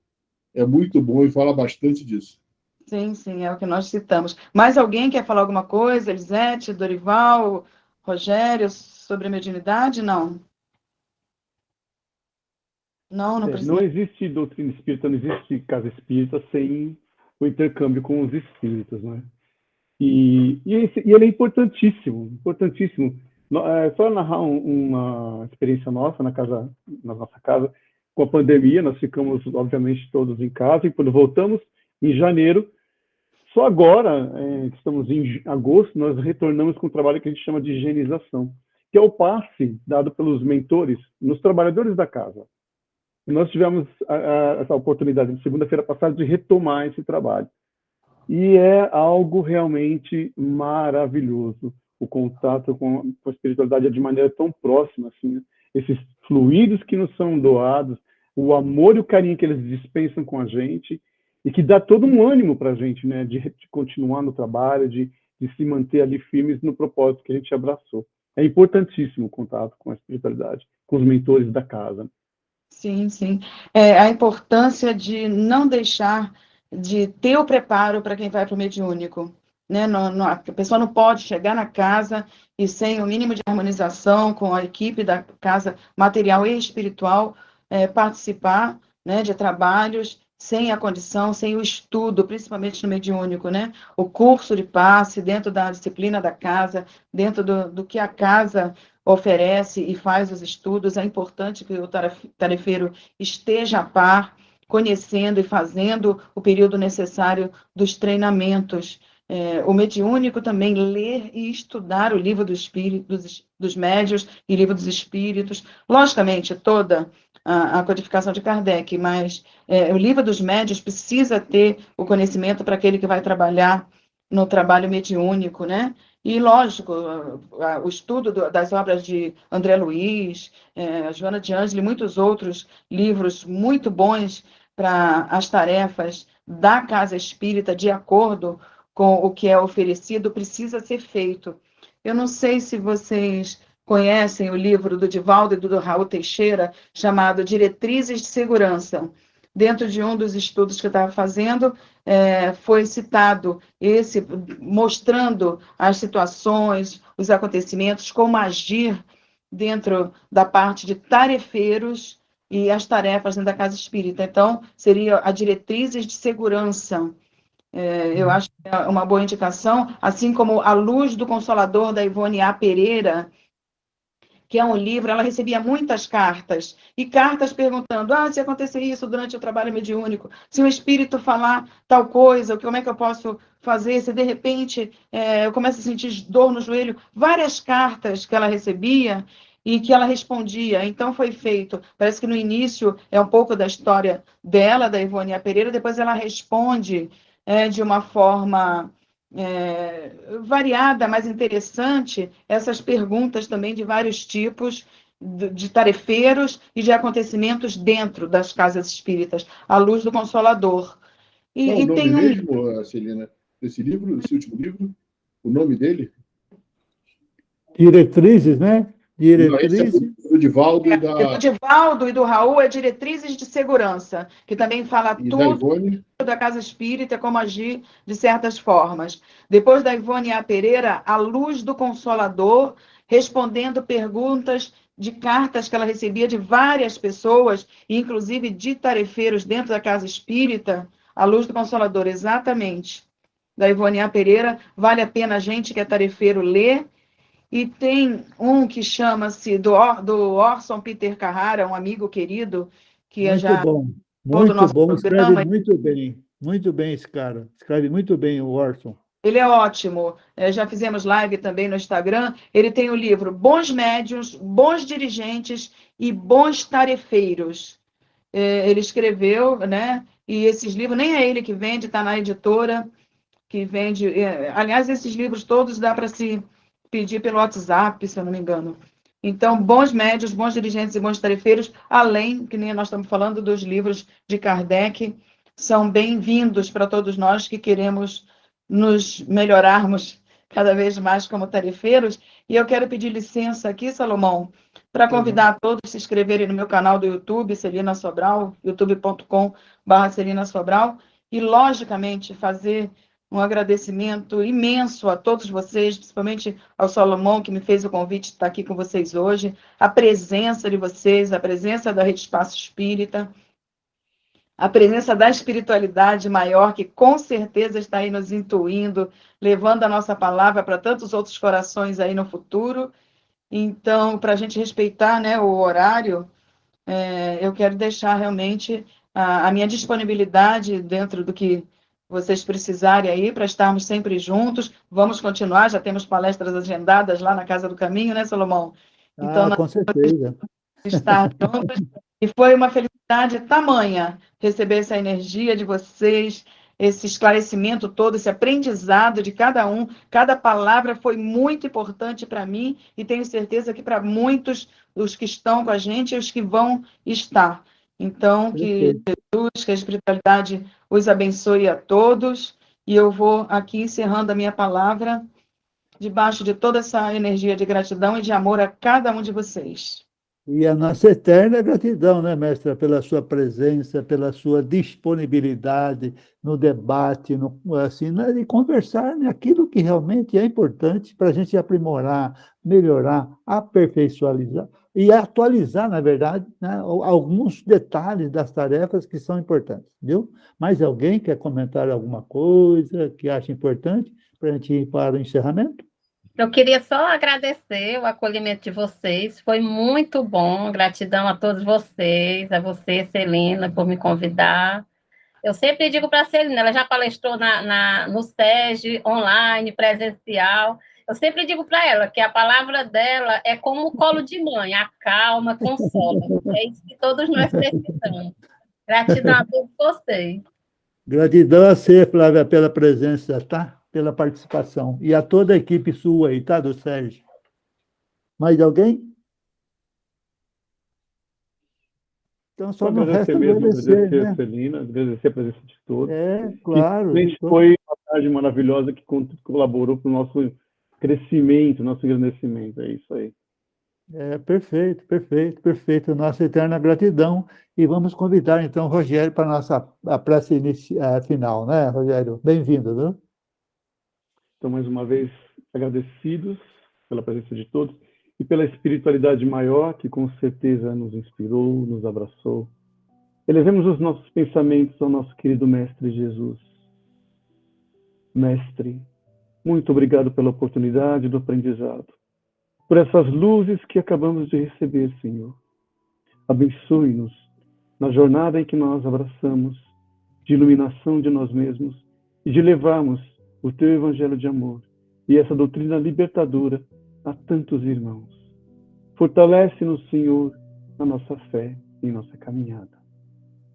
É muito bom e fala bastante disso. Sim, sim, é o que nós citamos. Mais alguém quer falar alguma coisa? Elisete, Dorival, Rogério, sobre a mediunidade? Não. Não precisa. Não existe doutrina espírita, não existe casa espírita sem o intercâmbio com os espíritos, né? E ele é importantíssimo, importantíssimo. Só narrar uma experiência nossa na nossa casa. Com a pandemia, nós ficamos, obviamente, todos em casa, e quando voltamos, em janeiro, só agora, que estamos em agosto, nós retornamos com um trabalho que a gente chama de higienização, que é o passe dado pelos mentores nos trabalhadores da casa. E nós tivemos essa oportunidade, de segunda-feira passada, de retomar esse trabalho. E é algo realmente maravilhoso. O contato com a espiritualidade é de maneira tão próxima, assim, né? Esses fluidos que nos são doados, o amor e o carinho que eles dispensam com a gente, e que dá todo um ânimo para a gente, né? De continuar no trabalho, de se manter ali firmes no propósito que a gente abraçou. É importantíssimo o contato com a espiritualidade, com os mentores da casa. Sim, sim. A importância de não deixar de ter o preparo para quem vai para o mediúnico. Né? A pessoa não pode chegar na casa e sem o mínimo de harmonização com a equipe da casa material e espiritual, participar, né, de trabalhos sem a condição, sem o estudo, principalmente no mediúnico, né? O curso de passe dentro da disciplina da casa, dentro do que a casa oferece e faz os estudos. É importante que o tarefeiro esteja a par, conhecendo e fazendo o período necessário dos treinamentos. O mediúnico também ler e estudar o livro dos médiuns e livro dos espíritos. Logicamente, toda a codificação de Kardec, mas o livro dos médiuns precisa ter o conhecimento para aquele que vai trabalhar no trabalho mediúnico, né? E, lógico, o estudo das obras de André Luiz, Joana de Ângelo e muitos outros livros muito bons para as tarefas da casa espírita, de acordo com o que é oferecido, precisa ser feito. Eu não sei se vocês conhecem o livro do Divaldo e do Raul Teixeira, chamado Diretrizes de Segurança. Dentro de um dos estudos que eu estava fazendo, foi citado esse, mostrando as situações, os acontecimentos, como agir dentro da parte de tarefeiros e as tarefas dentro da casa espírita. Então, seria a Diretrizes de Segurança. Eu acho que é uma boa indicação, assim como A Luz do Consolador, da Ivone A. Pereira, que é um livro. Ela recebia muitas cartas, e cartas perguntando, se acontecer isso durante o trabalho mediúnico, se o espírito falar tal coisa, como é que eu posso fazer, se de repente eu começo a sentir dor no joelho, várias cartas que ela recebia e que ela respondia. Então foi feito, parece que no início é um pouco da história dela, da Ivone A. Pereira, depois ela responde de uma forma variada, mais interessante, essas perguntas também de vários tipos, de tarefeiros e de acontecimentos dentro das casas espíritas, à luz do Consolador. Qual o nome mesmo, Celina, desse livro, desse último livro? O nome dele? Diretrizes, né? Diretrizes. Do Divaldo e da... Do Divaldo e do Raul é Diretrizes de Segurança, que também fala tudo da casa espírita, como agir de certas formas. Depois da Ivone A. Pereira, A Luz do Consolador, respondendo perguntas de cartas que ela recebia de várias pessoas, inclusive de tarefeiros dentro da casa espírita. A Luz do Consolador, exatamente, da Ivone A. Pereira. Vale a pena a gente que é tarefeiro ler. E tem um que chama-se do Orson Peter Carrara, um amigo querido, que muito bom, escreve muito bem esse cara, escreve muito bem o Orson. Ele é ótimo, já fizemos live também no Instagram. Ele tem o livro Bons Médiuns, Bons Dirigentes e Bons Tarefeiros. Ele escreveu, né? E esses livros, nem é ele que vende, está na editora que vende. Aliás, esses livros todos dá para se pedir pelo WhatsApp, se eu não me engano. Então, Bons Médiuns, Bons Dirigentes e Bons Tarefeiros, além, que nem nós estamos falando, dos livros de Kardec, são bem-vindos para todos nós que queremos nos melhorarmos cada vez mais como tarefeiros. E eu quero pedir licença aqui, Salomão, para convidar a todos a se inscreverem no meu canal do YouTube, Celina Sobral, youtube.com/Celina Sobral, e, logicamente, fazer um agradecimento imenso a todos vocês, principalmente ao Salomão, que me fez o convite de estar aqui com vocês hoje, a presença de vocês, a presença da Rede Espaço Espírita, a presença da espiritualidade maior, que com certeza está aí nos intuindo, levando a nossa palavra para tantos outros corações aí no futuro. Então, para a gente respeitar, né, o horário, eu quero deixar realmente a minha disponibilidade dentro do que vocês precisarem aí, para estarmos sempre juntos. Vamos continuar, já temos palestras agendadas lá na Casa do Caminho, né, Salomão? Então, Ah, com certeza. estar juntos. E foi uma felicidade tamanha receber essa energia de vocês, esse esclarecimento todo, esse aprendizado de cada um. Cada palavra foi muito importante para mim e tenho certeza que para muitos, os que estão com a gente e os que vão estar. Então, que Jesus, que a espiritualidade os abençoe a todos. E eu vou aqui encerrando a minha palavra, debaixo de toda essa energia de gratidão e de amor a cada um de vocês. E a nossa eterna gratidão, né, mestra, pela sua presença, pela sua disponibilidade no debate, assim, né, de conversar naquilo que realmente é importante para a gente aprimorar, melhorar, aperfeiçoar e atualizar, na verdade, né, alguns detalhes das tarefas que são importantes, viu? Mais alguém quer comentar alguma coisa que acha importante para a gente ir para o encerramento? Eu queria só agradecer o acolhimento de vocês, foi muito bom, gratidão a todos vocês, a você, Celina, por me convidar. Eu sempre digo para a Celina, ela já palestrou no SESG, online, presencial, eu sempre digo para ela que a palavra dela é como o colo de mãe, acalma, consola, é isso que todos nós precisamos. Gratidão a todos vocês. Gratidão a você, Flávia, pela presença, tá? Pela participação. E a toda a equipe sua aí, tá, do Sérgio? Mais alguém? Então, só não resta agradecer, né? A Celina, agradecer a presença de todos. Claro. Foi uma tarde maravilhosa que colaborou para o nosso crescimento, nosso engrandecimento. É isso aí. Perfeito, perfeito, perfeito. Nossa eterna gratidão. E vamos convidar, então, o Rogério para a prece final, né, Rogério? Bem-vindo, viu? Então, mais uma vez, agradecidos pela presença de todos e pela espiritualidade maior que, com certeza, nos inspirou, nos abraçou. Elevemos os nossos pensamentos ao nosso querido Mestre Jesus. Mestre, muito obrigado pela oportunidade do aprendizado, por essas luzes que acabamos de receber, Senhor. Abençoe-nos na jornada em que nós abraçamos de iluminação de nós mesmos e de levarmos o Teu Evangelho de amor e essa doutrina libertadora a tantos irmãos. Fortalece-nos, Senhor, na nossa fé e em nossa caminhada.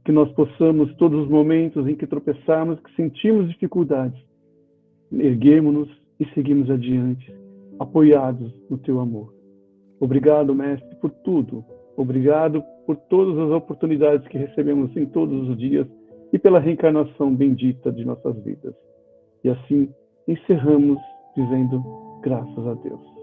Que nós possamos, todos os momentos em que tropeçarmos, que sentimos dificuldades, erguemos-nos e seguimos adiante, apoiados no Teu amor. Obrigado, Mestre, por tudo. Obrigado por todas as oportunidades que recebemos em todos os dias e pela reencarnação bendita de nossas vidas. E assim encerramos dizendo graças a Deus.